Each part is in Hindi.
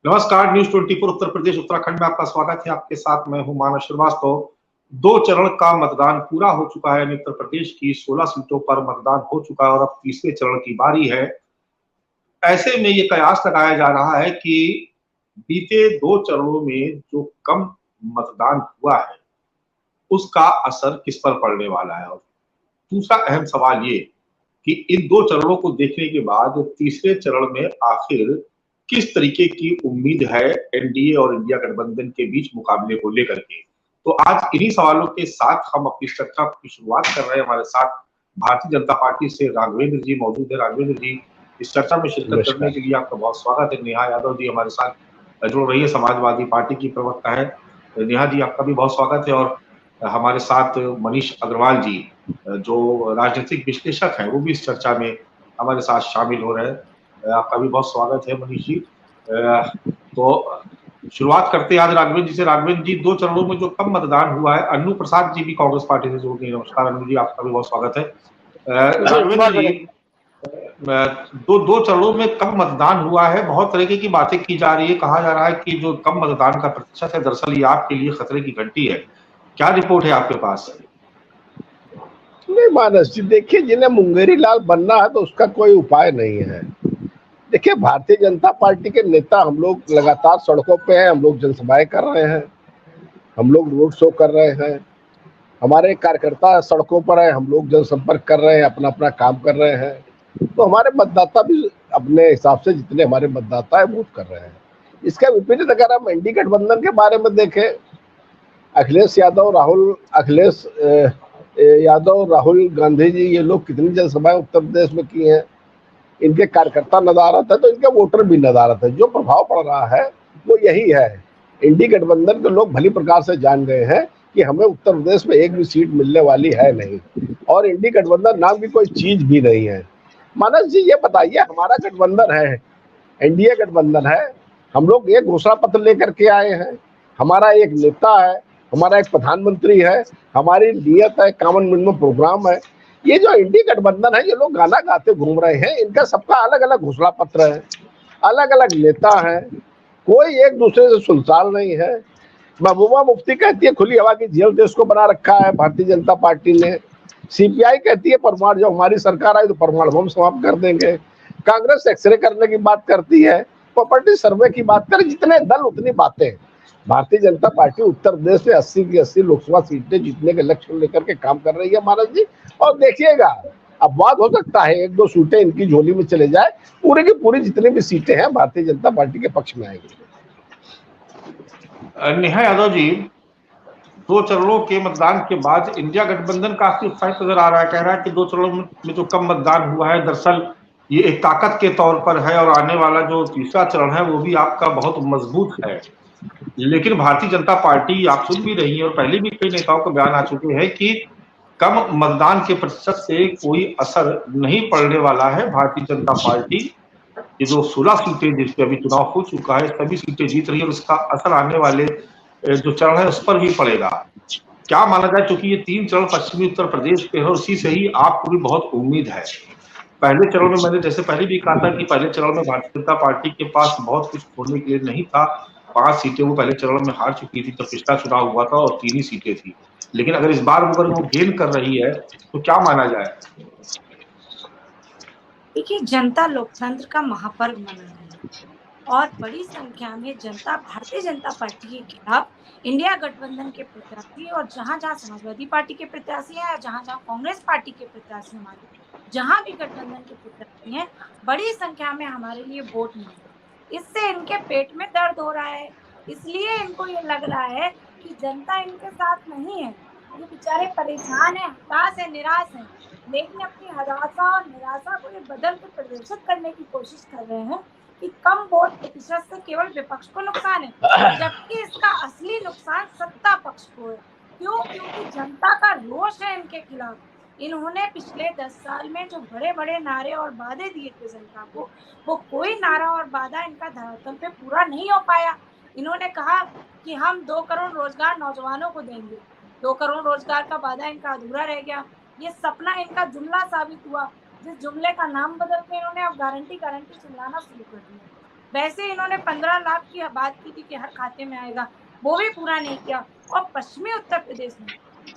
नमस्कार, न्यूज 24 उत्तर प्रदेश उत्तराखंड में आपका स्वागत है। आपके साथ मैं हूं मानस श्रीवास्तव। 2 चरण का मतदान पूरा हो चुका है। उत्तर प्रदेश की 16 सीटों पर मतदान हो चुका है और अब तीसरे चरण की बारी है। ऐसे में ये कयास लगाया जा रहा है कि बीते 2 चरणों में जो कम मतदान हुआ है, उसका असर किस पर पड़ने वाला है। और दूसरा अहम सवाल ये कि इन 2 चरणों को देखने के बाद तीसरे चरण में आखिर किस तरीके की उम्मीद है एनडीए और इंडिया गठबंधन के बीच मुकाबले को लेकर के। तो आज इन्हीं सवालों के साथ हम अपनी चर्चा की शुरुआत कर रहे हैं। हमारे साथ भारतीय जनता पार्टी से राघवेंद्र जी मौजूद है। राघवेंद्र जी, इस चर्चा में शिरकत करने के लिए आपका बहुत स्वागत है। नेहा यादव जी हमारे साथ जुड़ रही है, समाजवादी पार्टी की प्रवक्ता है। नेहा जी, आपका भी बहुत स्वागत है। और हमारे साथ मनीष अग्रवाल जी, जो राजनीतिक विश्लेषक हैं, वो भी इस चर्चा में हमारे साथ शामिल हो रहे हैं। आपका भी बहुत स्वागत है मनीष जी। तो शुरुआत करते हैं आज राघवेंद्र जी से। राघवेंद्र जी, 2 चरणों में जो कम मतदान हुआ है, अनु प्रसाद जी भी कांग्रेस पार्टी से जुड़ गए। नमस्कार अनु जी, आपका भी बहुत स्वागत है। राघवेंद्र जी, दो चरणों में कम मतदान हुआ है, बहुत तरीके की बातें की जा रही है। कहा जा रहा है कि जो कम मतदान का प्रतिशत है, दरअसल ये आपके लिए खतरे की घंटी है। क्या रिपोर्ट है आपके पास? नहीं मानस जी, देखिए, जिन्हें मुंगेरी लाल बनना है तो उसका कोई उपाय नहीं है। देखिए, भारतीय जनता पार्टी के नेता हम लोग लगातार सड़कों पे हैं, हम लोग जनसभाएं कर रहे हैं, हम लोग रोड शो कर रहे हैं, हमारे कार्यकर्ता सड़कों पर है, हम लोग जनसंपर्क कर रहे हैं, अपना अपना काम कर रहे हैं। तो हमारे मतदाता भी अपने हिसाब से, जितने हमारे मतदाता है, वोट कर रहे हैं। इसका विपरीत अगर हम एनडीए गठबंधन के बारे में देखें, अखिलेश यादव, राहुल गांधी जी, ये लोग कितनी जनसभाएं उत्तर प्रदेश में की हैं। इनके कार्यकर्ता नदारत है तो इनके वोटर भी नदारत है। जो प्रभाव पड़ रहा है वो यही है। इंडी गठबंधन के लोग भली प्रकार से जान गए हैं कि हमें उत्तर प्रदेश में एक भी सीट मिलने वाली है नहीं, और इंडी गठबंधन नाम की कोई चीज भी नहीं है। मानस जी, ये बताइए, हमारा गठबंधन है, एनडीए गठबंधन है, हम लोग एक घोषणा पत्र लेकर के आए हैं, हमारा एक नेता है, हमारा एक प्रधानमंत्री है, हमारी नीयत है, कॉमन मिनिमम प्रोग्राम है। ये जो इंडी गठबंधन है, ये लोग गाना गाते घूम रहे हैं। इनका सबका अलग अलग घोषणा पत्र है, अलग अलग नेता है, कोई एक दूसरे से सुलझाल नहीं है। महबूबा मुफ्ती कहती है खुली हवा की जेल देश को बना रखा है भारतीय जनता पार्टी ने। सीपीआई कहती है परमाणु, जब हमारी सरकार आई तो परमाणु बम समाप्त कर देंगे। कांग्रेस एक्सरे करने की बात करती है, प्रॉपर्टी सर्वे की बात करे। जितने दल उतनी बातें। भारतीय जनता पार्टी उत्तर प्रदेश में 80 की 80 लोकसभा सीटें जीतने के लक्ष्य को लेकर के काम कर रही है मानस जी। और देखिएगा, अपवाद हो सकता है, 1-2 सीटें इनकी झोली में चले जाए, पूरी की पूरी जितनी भी सीटें हैं भारतीय जनता पार्टी के पक्ष में आएंगी। नेहा यादव जी, 2 चरणों के मतदान के बाद इंडिया गठबंधन काफी उत्साहित नजर आ रहा है। कह रहा है कि 2 चरणों में जो कम मतदान हुआ है, दरअसल ये एक ताकत के तौर पर है और आने वाला जो तीसरा चरण है वो भी आपका बहुत मजबूत है। लेकिन भारतीय जनता पार्टी, आप सुन भी रही है और पहले भी कई नेताओं के बयान आ चुके हैं कि कम मतदान के प्रतिशत से कोई असर नहीं पड़ने वाला है। भारतीय जनता पार्टी ये जो 16 सीटें जिस पे अभी चुनाव हो चुका है, सभी सीटें जीत रही है और उसका असर आने वाले जो चरण है उस पर भी पड़ेगा। क्या माना जाए, क्योंकि ये 3 चरण पश्चिमी उत्तर प्रदेश के है, उसी से ही आपको भी बहुत उम्मीद है। पहले चरण में मैंने जैसे पहले भी कहा था कि पहले चरण में भारतीय जनता पार्टी के पास बहुत कुछ खोने के लिए नहीं था। 5 सीटें वो पहले चरण में हार चुकी थी जब पिछला चुनाव हुआ था और 3 ही सीटें थी। लेकिन अगर इस बार अगर वो गेन कर रही है तो क्या माना जाए? देखिए, जनता लोकतंत्र का महापर्व मना रही है और बड़ी संख्या में जनता भारतीय जनता पार्टी के खिलाफ इंडिया गठबंधन के प्रत्याशी, और जहां जहां समाजवादी पार्टी के प्रत्याशी हैं, जहां जहां कांग्रेस पार्टी के प्रत्याशी, हमारे जहां भी गठबंधन के प्रत्याशी हैं, बड़ी संख्या में हमारे लिए वोट नहीं है। इससे इनके पेट में दर्द हो रहा है। इसलिए इनको ये लग रहा है कि जनता इनके साथ नहीं है। ये बेचारे परेशान है, हताश है, निराश है, लेकिन अपनी हताशा और निराशा को ये बदल के प्रदर्शित करने की कोशिश कर रहे हैं कि कम वोट प्रतिशत से केवल विपक्ष को नुकसान है, जबकि इसका असली नुकसान सत्ता पक्ष को है। क्यों? क्योंकि जनता का रोष है इनके खिलाफ। इन्होंने पिछले 10 साल में जो बड़े बड़े नारे और वादे दिए थे जनता को, वो कोई नारा और वादा इनका धरातल पे पूरा नहीं हो पाया। इन्होंने कहा कि हम 2 करोड़ रोजगार नौजवानों को देंगे। 2 करोड़ रोजगार का वादा इनका अधूरा रह गया। ये सपना इनका जुमला साबित हुआ, जिस जुमले का नाम बदल के इन्होंने अब गारंटी चिल्लाना शुरू कर दिया। वैसे इन्होंने 15 लाख की बात की थी कि हर खाते में आएगा, वो भी पूरा नहीं किया। और पश्चिमी उत्तर प्रदेश में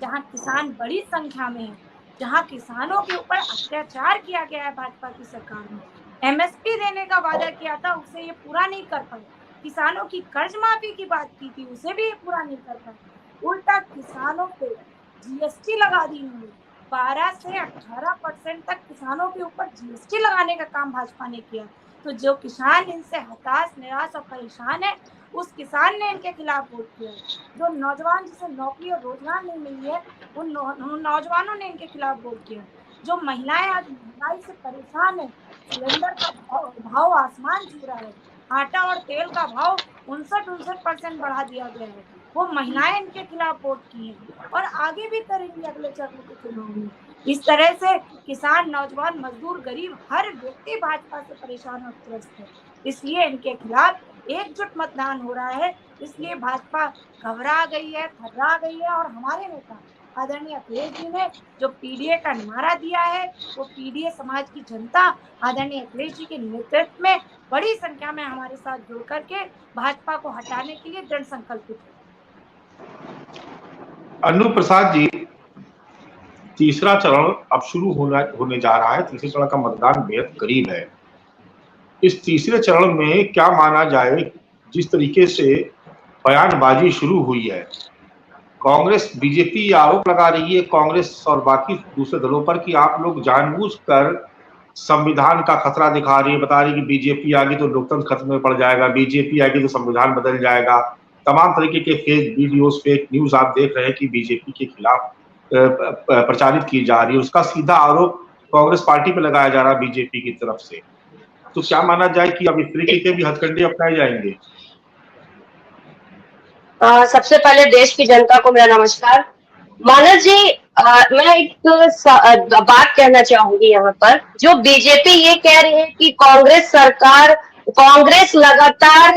जहाँ किसान बड़ी संख्या में है, जहाँ किसानों के ऊपर अत्याचार किया गया है भाजपा की सरकार ने, एमएसपी देने का वादा किया था, उसे ये पूरा नहीं कर पाए। किसानों की कर्ज माफी की बात की थी, उसे भी ये पूरा नहीं कर पाए। उल्टा किसानों पे जीएसटी लगा दी इन्होंने। 12 से 18% तक किसानों के ऊपर जीएसटी लगाने का काम भाजपा ने किया। तो जो किसान इनसे हताश, निराश और परेशान है, उस किसान ने इनके खिलाफ वोट किया। जो नौजवान जिसे नौकरी और रोजगार नहीं मिली है, उन नौजवानों ने इनके खिलाफ वोट किया। जो महिलाएं आज महंगाई से परेशान है, सिलेंडर का भाव आसमान छू रहा है, आटा और तेल का भाव 59% बढ़ा दिया गया है, वो महिलाएं इनके खिलाफ वोट की हैं और आगे भी करेंगी अगले चरण के चुनाव में। इस तरह से किसान, नौजवान, मजदूर, गरीब हर व्यक्ति भाजपा से परेशान और त्रस्त है। इसलिए इनके खिलाफ एकजुट मतदान हो रहा है। इसलिए भाजपा घबरा गई है, थर्रा गई है और हमारे नेता आदरणीय अखिलेश जी ने जो पीडीए का नारा दिया है, वो पीडीए समाज की जनता आदरणीय अखिलेश जी के नेतृत्व में बड़ी संख्या में हमारे साथ जुड़ करके भाजपा को हटाने के लिए दृढ़ संकल्पित है। अनु प्रसाद जी, तीसरा चरण अब शुरू होने जा रहा है। तीसरे चरण का मतदान बेहद करीब है। इस तीसरे चरण में क्या माना जाए, जिस तरीके से बयानबाजी शुरू हुई है, कांग्रेस, बीजेपी आरोप लगा रही है, कांग्रेस और बाकी दूसरे दलों पर, कि आप लोग जानबूझकर संविधान का खतरा दिखा रही है, बता रही है कि बीजेपी आगे तो लोकतंत्र खतरे में पड़ जाएगा, बीजेपी आगे तो संविधान बदल जाएगा। तमाम तरीके के फेक वीडियोस, फेक न्यूज आप देख रहे हैं कि बीजेपी के खिलाफ प्रचारित की जा रही है। उसका सीधा आरोप कांग्रेस पार्टी पे लगाया जा रहा है बीजेपी की तरफ से। तो क्या माना जाए कि अब इस तरीके के भी हथकंडे अपनाए जाएंगे? सबसे पहले देश की जनता को मेरा नमस्कार। मानस जी, मैं एक बात कहना चाहूंगी यहाँ पर। जो बीजेपी ये कह रही है कि कांग्रेस लगातार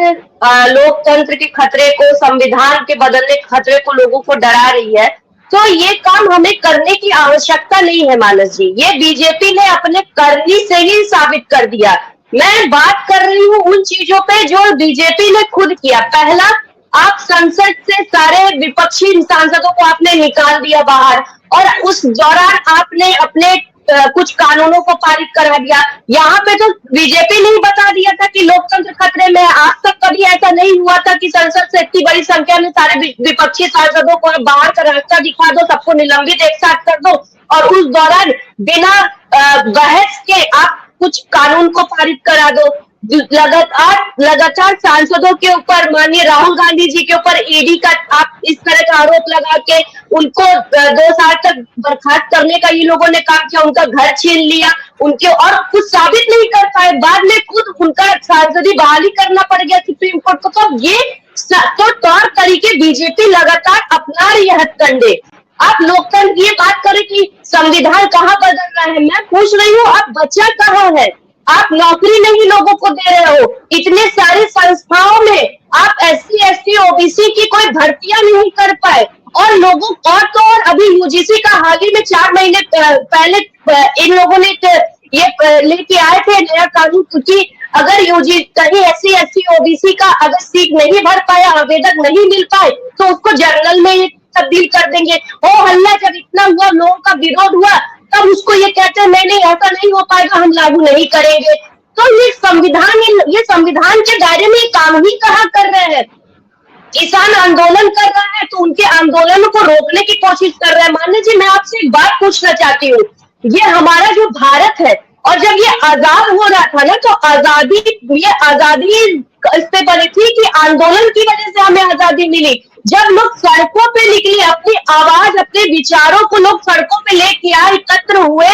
लोकतंत्र के खतरे को, संविधान के बदलने के खतरे को लोगों को डरा रही है, तो ये काम हमें करने की आवश्यकता नहीं है मानस जी। ये बीजेपी ने अपने करनी से ही साबित कर दिया। मैं बात कर रही हूँ उन चीजों पे जो बीजेपी ने खुद किया। पहला, आप संसद से सारे विपक्षी सांसदों को आपने निकाल दिया बाहर, और उस दौरान आपने अपने कुछ कानूनों को पारित करा दिया। यहाँ पे तो बीजेपी ने ही बता दिया था कि लोकतंत्र खतरे में है। आज तक कभी ऐसा नहीं हुआ था कि संसद से इतनी बड़ी संख्या में सारे विपक्षी सांसदों को बाहर का रास्ता दिखा दो, सबको निलंबित एक साथ कर दो, और उस दौरान बिना बहस के आप कुछ कानून को पारित करा दो। लगातार सांसदों के ऊपर, माननीय राहुल गांधी जी के ऊपर ईडी का आप इस तरह का आरोप लगा के उनको 2 साल तक बर्खास्त करने का ये लोगों ने काम किया, उनका घर छीन लिया उनके, और कुछ साबित नहीं कर पाए। बाद में खुद उनका सांसदी बहाली करना पड़ गया सुप्रीम कोर्ट को। तो ये तो तौर तरीके बीजेपी लगातार अपना रही है हथकंडे। आप लोकतंत्र की बात करें कि संविधान कहाँ बदल रहा है, मैं पूछ रही हूँ आप बचा कहाँ है? आप नौकरी नहीं लोगों को दे रहे हो। इतने सारे संस्थाओं में आप SC ST OBC की कोई भर्तियां नहीं कर पाए, और लोगों और अभी यूजीसी का हाल ही में 4 महीने पहले इन लोगों ने ये लेके आए थे नया कानून, क्योंकि अगर कहीं SC ST OBC का अगर सीट नहीं भर पाया, आवेदक नहीं मिल पाए, तो उसको जनरल में तब्दील कर देंगे। वो हल्ला जब इतना हुआ, लोगों का विरोध हुआ, तब उसको ये कहते हैं नहीं ऐसा नहीं हो पाएगा, हम लागू नहीं करेंगे। तो ये संविधान के दायरे में काम ही कहाँ कर रहे हैं? किसान आंदोलन कर रहा है तो उनके आंदोलन को रोकने की कोशिश कर रहे हैं। मान्य जी, मैं आपसे एक बात पूछना चाहती हूँ। ये हमारा जो भारत है, और जब ये आजाद हो रहा था ना, तो आजादी इस पे बनी थी कि आंदोलन की वजह से हमें आजादी मिली। जब लोग सड़कों पे निकले, अपनी आवाज, अपने विचारों को लोग सड़कों पे लेके आए, एकत्र हुए,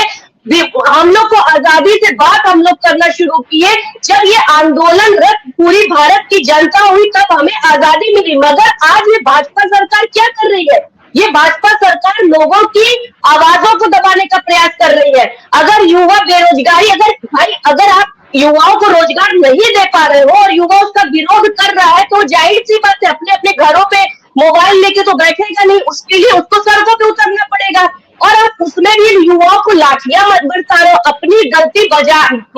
हम लोग को आजादी से बात हम लोग करना शुरू किए। जब ये आंदोलन रत पूरी भारत की जनता हुई, तब हमें आजादी मिली। मगर आज ये भाजपा सरकार क्या कर रही है? ये भाजपा सरकार लोगों की आवाजों को दबाने का प्रयास कर रही है। अगर युवा बेरोजगारी, अगर आप युवाओं को रोजगार नहीं दे पा रहे हो और युवा उसका विरोध कर रहा है, तो जाहिर सी बात है अपने अपने घरों पे मोबाइल लेके तो बैठेगा नहीं, उसके लिए उसको सड़कों पे उतरना पड़ेगा। और आप उसमें भी युवाओं को लाठियां मत बरसा रहे हो। अपनी गलती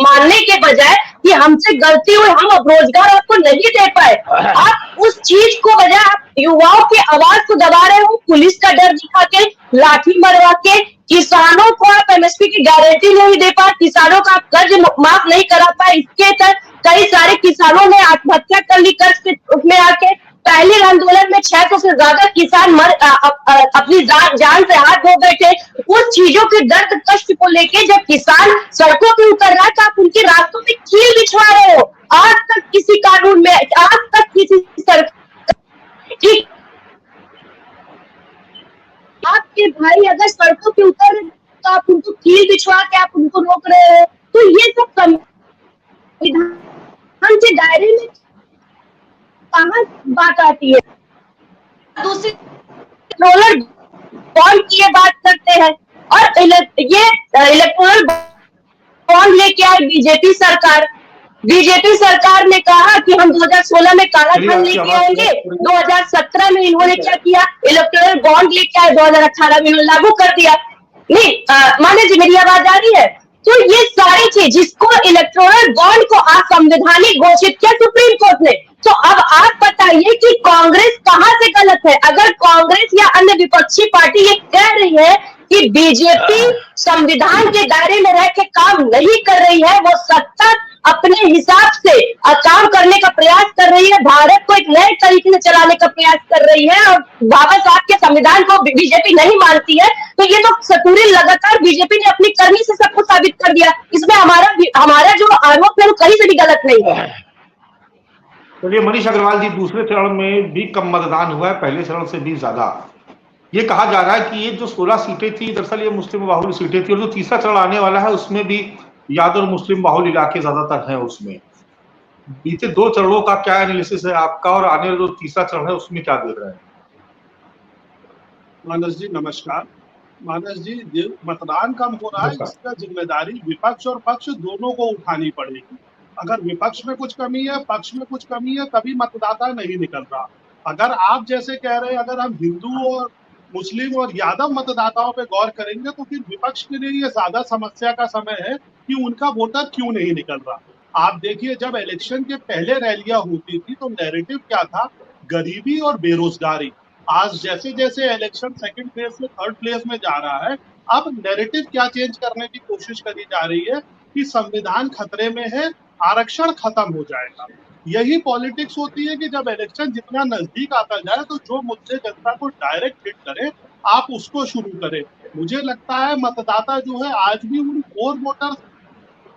मानने के बजाय कि हमसे गलती हुई, हम अब रोजगार आपको नहीं दे पाए, आप उस चीज को बजाय आप युवाओं की आवाज को दबा रहे हो, पुलिस का डर दिखा के, लाठी मरवा के, किसानों को आप एमएसपी की गारंटी नहीं दे पाए, किसानों का आप कर्ज माफ नहीं करा पाए। इसके तहत कई सारे किसानों ने आत्महत्या कर ली कर्ज के उसमें आके। पहले आंदोलन में 600 से ज्यादा किसान अपनी जान से हाथ धो बैठे। उस चीजों के दर्द कष्ट को लेके जब किसान सड़कों पे उतर रहा है तो आप उनके रास्तों पे कील बिछवा रहे हो। आज तक किसी कानून में, आज तक किसी सरकार, आपके भाई अगर सड़कों पे उतर रहे तो आप उनको कील बिछवा के आप उनको रोक रहे हो। तो ये सब संविधान के दायरे में कहाँ बात आती है। दूसरी इलेक्टोरल बॉन्ड की बात करते हैं और ये इलेक्टोरल बॉन्ड लेके आई बीजेपी सरकार। बीजेपी सरकार ने कहा कि हम 2016 में काला धन लेके आएंगे, 2017 में इन्होंने क्या किया, इलेक्टोरल बॉन्ड लेके आए, 2018 में इन्होंने लागू कर दिया। नहीं माने जी मेरी आवाज आ रही है। तो ये सारी चीज जिसको इलेक्टोरल बॉन्ड को असंवैधानिक घोषित किया सुप्रीम कोर्ट ने। तो अब आप बताइए कि कांग्रेस कहां से गलत है। अगर कांग्रेस या अन्य विपक्षी पार्टी ये कह रही है कि बीजेपी संविधान के दायरे में रह के काम नहीं कर रही है, वो सत्ता अपने हिसाब से काम करने का प्रयास कर रही है, भारत को एक नए तरीके से चलाने का प्रयास कर रही है और बाबा साहब के संविधान को बीजेपी नहीं मानती है, तो ये तो सतूरी लगातार बीजेपी ने अपनी करनी से सबको साबित कर दिया। इसमें हमारा जो आरोप है वो कहीं से भी गलत नहीं है। चलिए मनीष अग्रवाल जी, दूसरे चरण में भी कम मतदान हुआ है, पहले चरण से भी ज्यादा। ये कहा जा रहा है कि ये जो 16 सीटें थी दरअसल ये मुस्लिम बाहुल्य सीटें थी और जो तीसरा चरण आने वाला है उसमें भी यादव और मुस्लिम बाहुल्य इलाके ज्यादातर हैं उसमें। बीते 2 चरणों का क्या एनालिसिस है आपका और आने वाला जो तीसरा चरण है उसमें क्या देख रहे हैं? मानस जी नमस्कार। मानस जी, मतदान कम हो रहा है, इसका जिम्मेदारी विपक्ष और पक्ष दोनों को उठानी पड़ेगी। अगर विपक्ष में कुछ कमी है, पक्ष में कुछ कमी है, तभी मतदाता नहीं निकल रहा। अगर आप जैसे कह रहे हैं अगर हम हिंदू और मुस्लिम और यादव मतदाताओं पे गौर करेंगे तो फिर विपक्ष के लिए ये ज्यादा समस्या का समय है कि उनका वोटर क्यों नहीं निकल रहा। आप देखिए जब इलेक्शन के पहले रैलियां होती थी तो नैरेटिव क्या था, गरीबी और बेरोजगारी। आज जैसे जैसे इलेक्शन सेकंड फेज से थर्ड फेज में जा रहा है, अब नैरेटिव क्या चेंज करने की कोशिश करी जा रही है कि संविधान खतरे में है, आरक्षण खत्म हो जाएगा। यही पॉलिटिक्स होती है कि जब इलेक्शन जितना नजदीक आता जाए तो जो मुद्दे जनता को डायरेक्ट हिट करे आप उसको शुरू करें। मुझे लगता है मतदाता जो है आज भी उन कोर वोटर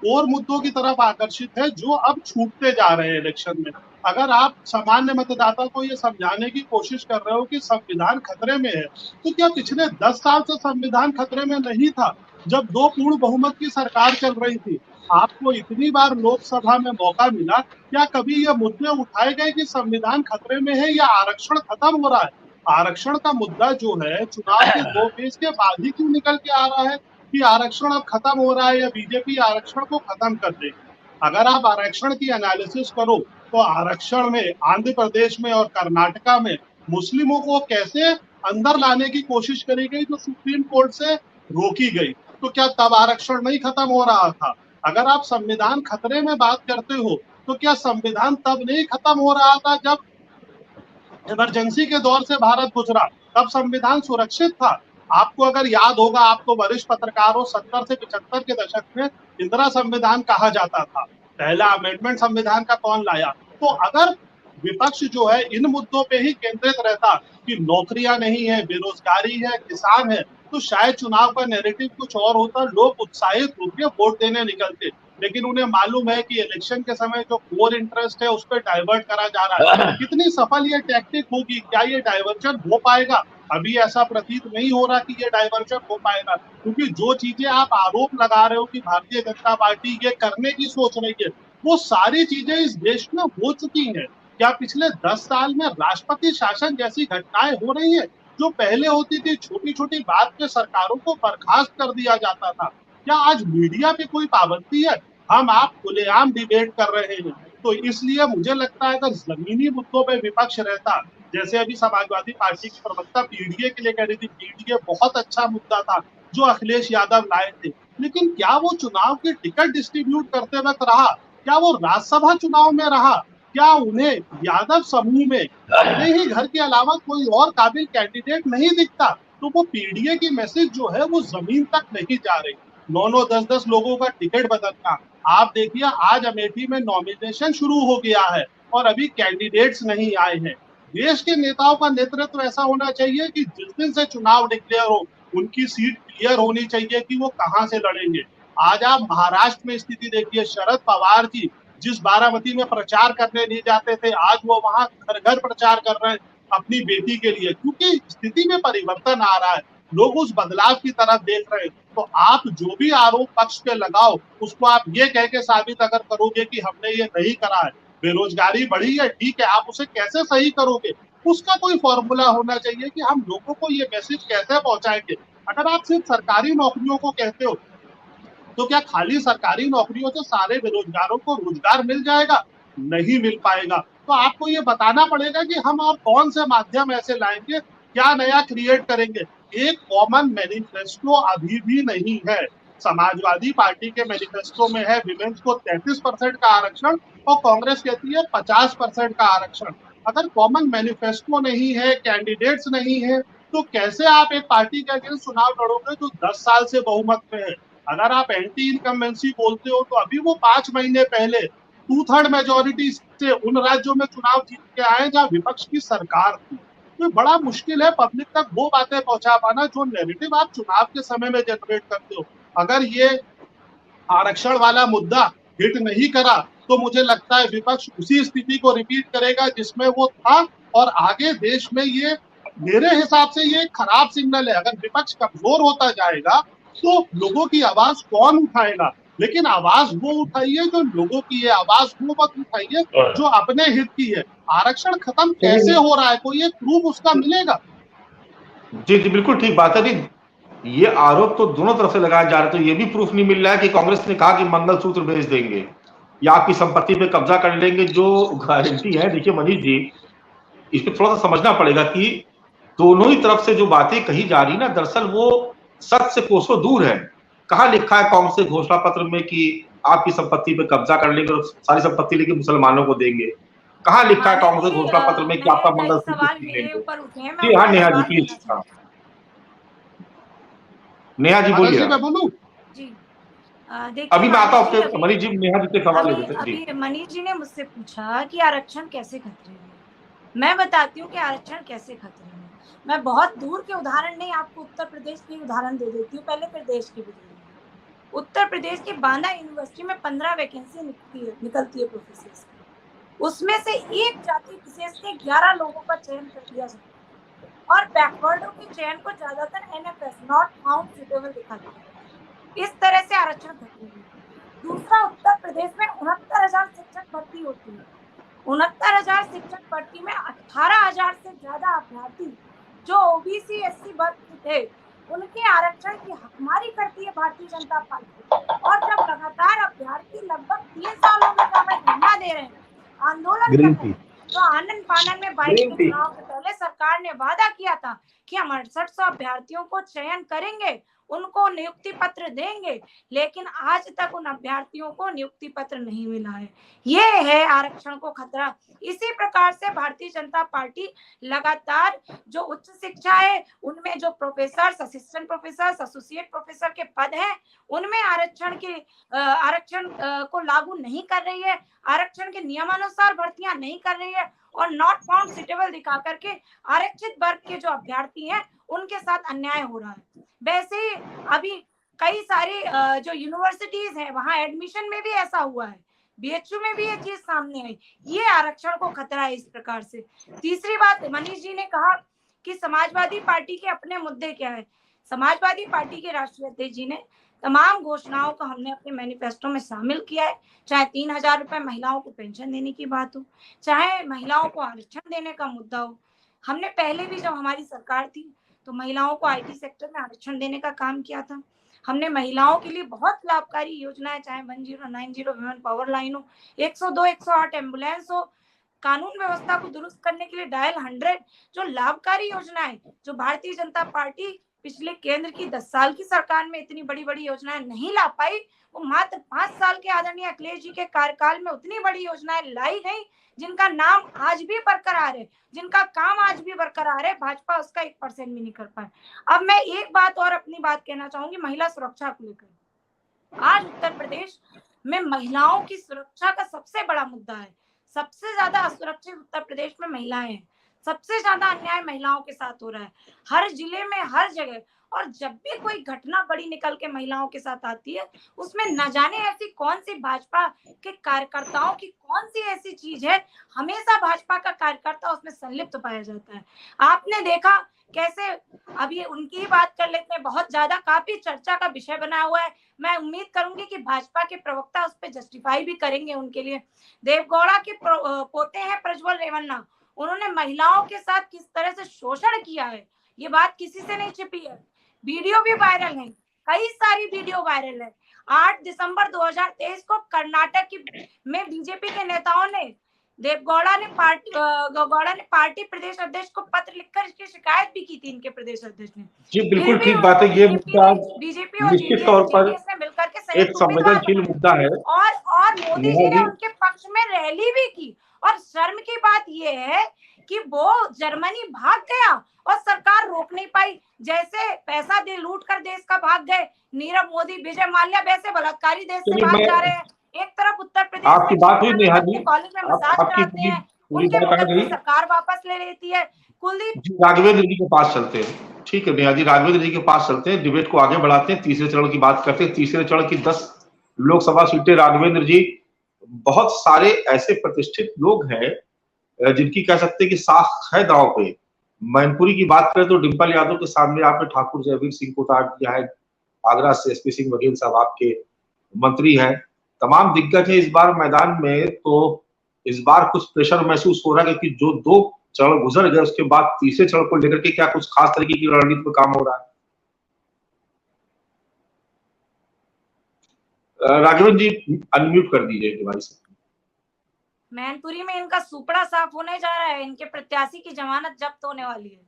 और मुद्दों की तरफ आकर्षित है जो अब छूटते जा रहे हैं इलेक्शन में। अगर आप सामान्य मतदाता को ये समझाने की कोशिश कर रहे हो कि संविधान खतरे में है, तो क्या पिछले 10 साल से संविधान खतरे में नहीं था जब 2 पूर्ण बहुमत की सरकार चल रही थी? आपको इतनी बार लोकसभा में मौका मिला, क्या कभी ये मुद्दे उठाए गए कि संविधान खतरे में है या आरक्षण खत्म हो रहा है? आरक्षण का मुद्दा जो है चुनाव के 2 फेज के बाद ही क्यों निकल के आ रहा है कि आरक्षण अब खत्म हो रहा है या बीजेपी आरक्षण को खत्म कर देगी? अगर आप आरक्षण की एनालिसिस करो तो आरक्षण में आंध्र प्रदेश में और कर्नाटका में मुस्लिमों को कैसे अंदर लाने की कोशिश करी गई जो सुप्रीम कोर्ट से रोकी गई। तो क्या तब आरक्षण नहीं खत्म हो रहा था? अगर आप संविधान खतरे में बात करते हो तो क्या संविधान तब नहीं खत्म हो रहा था जब इमरजेंसी के दौर से भारत गुजरा? तब संविधान सुरक्षित था। आपको अगर याद होगा, आप तो वरिष्ठ पत्रकार हो, 70 से 75 के दशक में इंदिरा संविधान कहा जाता था। पहला अमेंडमेंट संविधान का कौन लाया? तो अगर विपक्ष जो है इन मुद्दों पे ही केंद्रित रहता कि नौकरियां नहीं है, बेरोजगारी है, किसान है, तो शायद चुनाव का नैरेटिव कुछ और होता, लोग उत्साहित होकर वोट देने निकलते। लेकिन उन्हें मालूम है कि इलेक्शन के समय जो कोर इंटरेस्ट है उस पर डाइवर्ट करा जा रहा है। कितनी सफल ये टैक्टिक होगी, क्या ये डाइवर्जन हो पाएगा? अभी ऐसा प्रतीत नहीं हो रहा कि ये डाइवर्जन हो पाएगा, क्योंकि जो चीजें आप आरोप लगा रहे हो कि भारतीय जनता पार्टी ये करने की सोच रही है, वो सारी चीजें इस देश में हो चुकी हैं। क्या पिछले 10 साल में राष्ट्रपति शासन जैसी घटनाएं हो रही है जो पहले होती थी? छोटी छोटी बात पे सरकारों को बर्खास्त कर दिया जाता था। क्या आज मीडिया पे कोई पाबंदी है? हम आप खुलेआम डिबेट कर रहे हैं। तो इसलिए मुझे लगता है अगर जमीनी मुद्दों पे विपक्ष रहता, जैसे अभी समाजवादी पार्टी की प्रवक्ता पीडीए के लिए कह रही थी, पीडीए बहुत अच्छा मुद्दा था जो अखिलेश यादव लाए थे, लेकिन क्या वो चुनाव के टिकट डिस्ट्रीब्यूट करते वक्त रहा? क्या वो राज्यसभा चुनाव में रहा? क्या उन्हें यादव समूह में अपने ही घर के अलावा कोई और काबिल कैंडिडेट नहीं दिखता? तो वो पीडीए की मैसेज जो है वो जमीन तक नहीं जा रही। 9-9, 10-10 लोगों का टिकट बदलना। आप देखिए आज अमेठी में नॉमिनेशन शुरू हो गया है और अभी कैंडिडेट्स नहीं आए हैं। देश के नेताओं का नेतृत्व ऐसा होना चाहिए कि जिस दिन से चुनाव डिक्लेयर हो उनकी सीट क्लियर होनी चाहिए कि वो कहां से लड़ेंगे। आज आप महाराष्ट्र में स्थिति देखिए, शरद पवार जी जिस बारामती में प्रचार करने नहीं जाते थे, आज वो वहां घर घर प्रचार कर रहे हैं अपनी बेटी के लिए, क्योंकि स्थिति में परिवर्तन आ रहा है, लोग उस बदलाव की तरफ देख रहे हैं। तो आप जो भी आरोप पक्ष पे लगाओ उसको आप ये कह के साबित अगर करोगे कि हमने ये नहीं करा है, बेरोजगारी बढ़ी है, ठीक है, आप उसे कैसे सही करोगे, उसका कोई फॉर्मूला होना चाहिए कि हम लोगों को ये मैसेज कैसे पहुंचाएंगे। अगर आप सिर्फ सरकारी नौकरियों को कहते हो तो क्या खाली सरकारी नौकरियों से सारे बेरोजगारों को रोजगार मिल जाएगा? नहीं मिल पाएगा। तो आपको ये बताना पड़ेगा कि हम और कौन से माध्यम ऐसे लाएंगे, क्या नया क्रिएट करेंगे। एक कॉमन मैनिफेस्टो अभी भी नहीं है। समाजवादी पार्टी के मैनिफेस्टो में है विमेंस को 33% का आरक्षण और कांग्रेस कहती है 50% का आरक्षण। अगर कॉमन मैनिफेस्टो नहीं है, कैंडिडेट्स नहीं है, तो कैसे आप एक पार्टी के अगेंस्ट चुनाव लड़ोगे जो 10 साल से बहुमत में है। अगर आप एंटी इनकम्बेंसी बोलते हो तो अभी वो 5 महीने पहले 2/3 मेजोरिटी से उन राज्यों में चुनाव जीत के आए जहां विपक्ष की सरकार थी। तो बड़ा मुश्किल है पब्लिक तक वो बातें पहुंचा पाना जो नैरेटिव आप चुनाव के समय में जनरेट करते हो। अगर ये आरक्षण वाला मुद्दा हिट नहीं करा तो मुझे लगता है विपक्ष उसी स्थिति को रिपीट करेगा जिसमें वो था, और आगे देश में ये मेरे हिसाब से ये खराब सिग्नल है। अगर विपक्ष कमजोर होता जाएगा तो लोगों की आवाज कौन उठाएगा? लेकिन आवाज वो उठाइए जो लोगों की है, आवाज वो मत उठाइए जो अपने हित की है। आरक्षण खत्म कैसे हो रहा है, कोई एक प्रूफ उसका मिलेगा? जी जी बिल्कुल ठीक बात है। नहीं, ये आरोप तो दोनों तरफ से लगाया जा रहा है, तो ये भी प्रूफ नहीं मिल रहा है कि कांग्रेस ने कहा कि मंगलसूत्र भेज देंगे या आपकी संपत्ति पे कब्जा कर लेंगे। जो गारंटी है, देखिए मनीष जी, इस पे थोड़ा सा समझना पड़ेगा कि दोनों ही तरफ से जो बातें कही जा रही ना, दरअसल वो सच से कोसों दूर है। कहाँ लिखा है कांग्रेस के घोषणा पत्र में कि आपकी संपत्ति पे कब्जा कर लेंगे और सारी संपत्ति लेके मुसलमानों को देंगे? कहाँ लिखा है कांग्रेस के घोषणा पत्र में कि आपका मंगलसूत्र छीन लेंगे? जी हाँ नेहा जी प्लीज। नेहा जी बोलिए। मैं बोलूं? जी अभी मैं आता हूँ आपके मनीष जी, नेहा जी के सवाल ले लेते हैं। अभी मनीष जी ने मुझसे पूछा कि आरक्षण कैसे खतरे में। मैं बताती हूँ कि आरक्षण कैसे खतरे में। मैं बहुत दूर के उदाहरण नहीं, आपको उत्तर प्रदेश के उदाहरण दे देती हूँ, पहले प्रदेश के भी दे देती हूँ। उत्तर प्रदेश के बांदा यूनिवर्सिटी में 15 वैकेंसी निकलती है प्रोफेसर्स की, उसमें से एक जाति विशेष के 11 लोगों का चयन कर दिया जाता है और बैकवर्डों के चयन को ज्यादातर एनएफएस नॉट फाउंड सुटेबल दिखा दिया। इस तरह से आरक्षण खतरे में। दूसरा, उत्तर प्रदेश में 69,000 शिक्षक भर्ती होती है। 69,000 शिक्षक भर्ती में 18,000 से ज्यादा अभ्यर्थी जो ओबीसी एससी वर्ग के थे उनके आरक्षण की हकमारी करती है भारतीय जनता पार्टी। और जब लगातार अभ्यर्थी लगभग 3 सालों में धरना दे रहे हैं, आंदोलन कर रहे हैं, तो आनंद फानन में 22 के चुनाव से पहले सरकार ने वादा किया था कि हम 6800 अभ्यर्थियों को चयन करेंगे, उनको नियुक्ति पत्र देंगे, लेकिन आज तक उन अभ्यर्थियों को नियुक्ति पत्र नहीं मिला है। ये है आरक्षण को खतरा। इसी प्रकार से भारतीय जनता पार्टी लगातार जो उच्च शिक्षा है उनमें जो professor, assistant professor, associate professor के पद हैं उनमें आरक्षण को लागू नहीं कर रही है, आरक्षण के नियमानुसार भर्तियां नहीं कर रही है और नॉट फाउंड सुटेबल दिखा करके आरक्षित वर्ग के जो अभ्यर्थी हैं उनके साथ अन्याय हो रहा है। वैसे ही अभी कई सारी जो यूनिवर्सिटीज हैं वहां एडमिशन में भी ऐसा हुआ है, बीएचयू में भी ये चीज सामने आई। ये आरक्षण को खतरा है इस प्रकार से। तीसरी बात, मनीष जी ने कहा कि समाजवादी पार्टी के अपने मुद्दे क्या है। समाजवादी पार्टी के राष्ट्रीय अध्यक्ष जी ने तमाम घोषणाओं को हमने अपने मैनिफेस्टो में शामिल किया है, चाहे 3,000 रुपए महिलाओं को पेंशन देने की बात हो, चाहे महिलाओं को आरक्षण देने का मुद्दा हो। हमने पहले भी जब हमारी सरकार थी तो महिलाओं को आईटी सेक्टर में आरक्षण देने का काम किया था। हमने महिलाओं के लिए बहुत लाभकारी योजनाएं, चाहे 1090 वुमेन पावर लाइन हो, 102 108 एम्बुलेंस हो, कानून व्यवस्था को दुरुस्त करने के लिए डायल 100, जो लाभकारी योजनाएं जो भारतीय जनता पार्टी पिछले केंद्र की 10 साल की सरकार में इतनी बड़ी बड़ी योजनाएं नहीं ला पाई, वो मात्र 5 साल के आदरणीय अखिलेश जी के कार्यकाल में उतनी बड़ी योजनाएं लाई गई जिनका नाम आज भी बरकरार है, जिनका काम आज भी बरकरार है। भाजपा उसका 1% भी नहीं कर पाए। अब मैं एक बात और अपनी बात कहना चाहूंगी महिला सुरक्षा को लेकर। आज उत्तर प्रदेश में महिलाओं की सुरक्षा का सबसे बड़ा मुद्दा है। सबसे ज्यादा असुरक्षित उत्तर प्रदेश में महिलाएं हैं। सबसे ज्यादा अन्याय महिलाओं के साथ हो रहा है, हर जिले में, हर जगह। और जब भी कोई घटना बड़ी निकल के महिलाओं के साथ आती है, उसमें न जाने ऐसी कौन सी भाजपा के कार्यकर्ताओं की कौन सी ऐसी चीज है, हमेशा भाजपा का कार्यकर्ता उसमें संलिप्त पाया जाता है। आपने देखा कैसे, अभी उनकी ही बात कर लेते हैं, बहुत ज्यादा काफी चर्चा का विषय बना हुआ है। मैं उम्मीद करूंगी कि भाजपा के प्रवक्ता उस पर जस्टिफाई भी करेंगे उनके लिए। देवगौड़ा के पोते हैं प्रज्वल रेवन्ना, उन्होंने महिलाओं के साथ किस तरह से शोषण किया है, ये बात किसी से नहीं छिपी है। वीडियो भी वायरल है, कई सारी वीडियो वायरल है। 8 दिसंबर 2023 को कर्नाटक में बीजेपी के नेताओं ने देवगौड़ा ने पार्टी प्रदेश अध्यक्ष को पत्र लिखकर इसकी शिकायत भी की थी, इनके प्रदेश अध्यक्ष ने। जी बिल्कुल ठीक बात है। ये मुद्दा बीजेपी और निश्चित तौर पर मिलकर के एक संवेदनशील मुद्दा है और मोदी जी ने उनके पक्ष में रैली भी की। और शर्म की बात यह है कि वो जर्मनी भाग गया और सरकार रोक नहीं पाई। जैसे पैसा दे लूट कर देश का भाग गए नीरव मोदी, विजय माल्या, वैसे बलात्कारी देश से भाग जा रहे हैं। एक तरफ उत्तर प्रदेश आपकी बात हुई नेहा जी, कॉलेज में मसाज कराते हैं, उनके मुकदमे सरकार वापस ले लेती है। कुलदीप जी राघवेंद्र जी के पास चलते हैं। ठीक है नेहा जी, राघवेंद्र जी के पास चलते हैं, डिबेट को आगे बढ़ाते हैं, तीसरे चरण की बात करते हैं। तीसरे चरण की 10 लोकसभा सीटें। राघवेंद्र जी, बहुत सारे ऐसे प्रतिष्ठित लोग हैं जिनकी कह सकते हैं कि साख है दांव पे। मैनपुरी की बात करें तो डिंपल यादव के सामने आपने ठाकुर जयवीर सिंह को उतार दिया है। आगरा से एसपी सिंह बघेल साहब आपके मंत्री हैं। तमाम दिग्गज है इस बार मैदान में। तो इस बार कुछ प्रेशर महसूस हो रहा है कि जो 2 चरण गुजर गए उसके बाद तीसरे चरण को लेकर के क्या कुछ खास तरीके की रणनीति पर काम हो रहा है? राघवेंद्र जी अनम्यूट कर दीजिए डिवाइस। मैनपुरी में इनका सुपड़ा साफ होने जा रहा है, इनके प्रत्याशी की जमानत जब्त होने वाली है।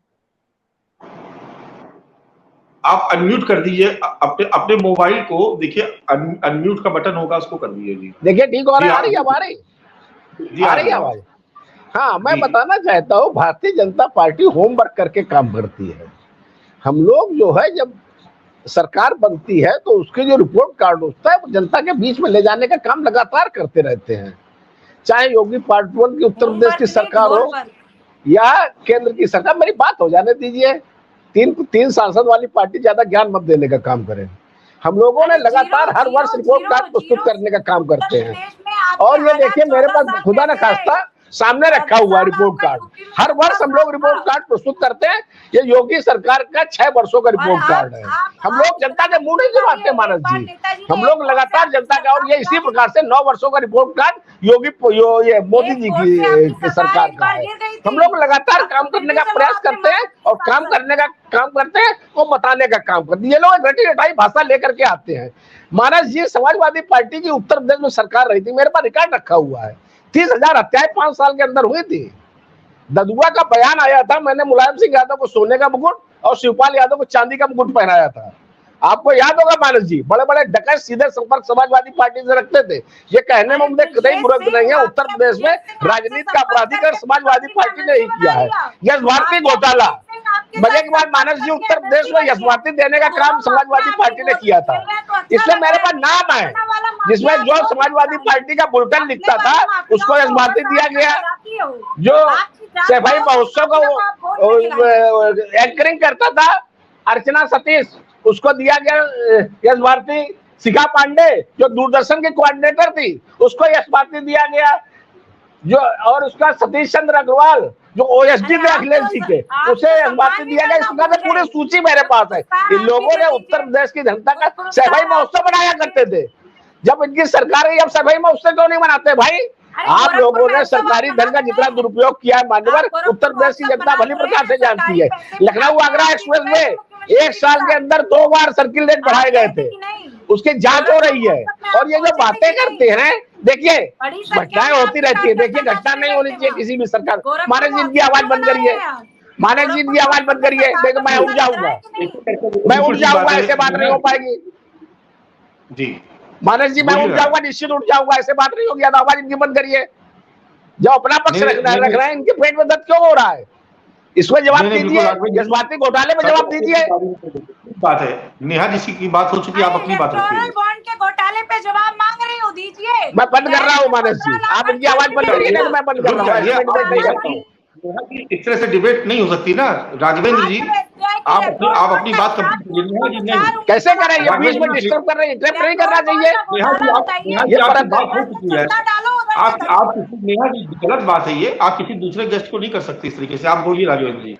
आप अनम्यूट कर दीजिए अपने मोबाइल को, देखिए अनम्यूट का बटन होगा उसको कर दीजिए जी। देखिए ठीक हो रहा है, आ रही है आवाज। हाँ, मैं बताना चाहता हूँ भारतीय जनता पार्टी होमवर्क करके काम करती है। हम लोग जो है जब सरकार बनती है तो उसके जो रिपोर्ट कार्ड होता है वो जनता के बीच में ले जाने का काम लगातार करते रहते हैं। चाहे योगी पार्टी की उत्तर प्रदेश की सरकार हो या केंद्र की सरकार। मेरी बात हो जाने दीजिए। तीन सांसद वाली पार्टी ज्यादा ज्ञान मत देने का काम करें। हम लोगों ने लगातार हर वर्ष रिपोर्ट कार्ड प्रस्तुत करने का काम करते हैं। और ये देखिए मेरे पास खुदा न खास्ता सामने रखा हुआ रिपोर्ट कार्ड। हर वर्ष हम लोग रिपोर्ट कार्ड प्रस्तुत करते हैं। ये योगी सरकार का 6 वर्षों का रिपोर्ट कार्ड है। हम लोग जनता के मुंह नहीं जुबाते मानस जी, हम लोग लगातार जनता का, और ये इसी प्रकार से 9 वर्षों का रिपोर्ट कार्ड ये मोदी जी की सरकार का है। हम लोग लगातार काम करने का प्रयास करते हैं और काम करते हैं और बताने का काम करते हैं। ये लोग रटी रटाई भाषा लेकर के आते हैं। मानस जी, समाजवादी पार्टी की उत्तर प्रदेश में सरकार रही थी, मेरे पास रिकॉर्ड रखा हुआ है। 30,000 हत्याएं 5 साल के अंदर हुई थी। ददुआ का बयान आया था, मैंने मुलायम सिंह यादव को सोने का मुकुट और शिवपाल यादव को चांदी का मुकुट पहनाया था। आपको याद होगा मानस जी, बड़े बड़े डकैत सीधे संपर्क समाजवादी पार्टी से रखते थे। ये कहने में मुझे कतई बुराई नहीं है, उत्तर प्रदेश में राजनीति का अपराधीकरण समाजवादी पार्टी ने ही किया है। यश भारती घोटाला, मजे की बात मानस जी, उत्तर प्रदेश में यश भारती देने का काम समाजवादी पार्टी ने किया था। इसलिए मेरे पास नाम है जिसमें जो समाजवादी पार्टी का बुलेटिन लिखता था उसको यश भारती दिया गया। जो सफाई महोत्सव का एंकरिंग करता था अर्चना सतीश, उसको दिया गया यश भारती। शिखा पांडे जो दूरदर्शन के कोऑर्डिनेटर थी, उसको यश भारती दिया गया। जो और उसका सतीश चंद्र अग्रवाल जो ओएसडी थे अखिलेश जी के, उसे यश भारती दिया गया। इस प्रकार से पूरी सूची मेरे पास है। इन लोगों ने उत्तर प्रदेश की जनता का सफाई महोत्सव बनाया करते थे। जब इनकी सरकार है, अब सफाई महोत्सव क्यों नहीं मनाते भाई? आप लोगों ने सरकारी धन का जितना दुरुपयोग किया है मान्यवर, उत्तर प्रदेश की जनता भली प्रकार से जानती है। लखनऊ आगरा एक्सप्रेस में 1 साल के अंदर 2 बार सर्किल रेट बढ़ाए गए थे, उसकी जांच हो रही है। और ये जो बातें करते हैं, देखिए घटनाएं होती रहती है। देखिए घटना नहीं होनी चाहिए किसी भी सरकार। हमारे जिनकी आवाज बंद करिए, मानस जी की आवाज बंद करिए, देखो मैं उठ जाऊंगा, मैं उठ जाऊंगा, ऐसे बात नहीं हो पाएगी जी। मानस जी, मैं उठ जाऊंगा, निश्चित उठ जाऊंगा, ऐसे बात नहीं होगी। आवाज इनकी बंद करिए। जो अपना पक्ष रख रहे हैं, इनके पेट में दर्द क्यों हो रहा है, इसमें जवाब दीजिए। जज्बाती घोटाले में जवाब दीजिए। बात है नेहा जी की बात हो चुकी है, आप अपनी बात रखिए। इलेक्टोरल बॉन्ड के घोटाले पे जवाब मांग रही हूँ, दीजिए। मैं बंद कर रहा हूँ मानस जी, आप इनकी आवाज बंद करिए ना, तो मैं बंद कर रहा हूँ। इस तरह से डिबेट नहीं हो सकती ना राघवेंद्र जी, आप अपनी बात कंप्लीट करिए। कैसे करें, ये बीच में डिस्टर्ब कर रहे हैं, इंटरप्ट नहीं करना चाहिए। ये बात हो चुकी है, आप नेहा जी गलत बात है ये, आप किसी दूसरे गेस्ट को नहीं कर सकते इस तरीके से। आप बोलिए राघवेंद्र जी।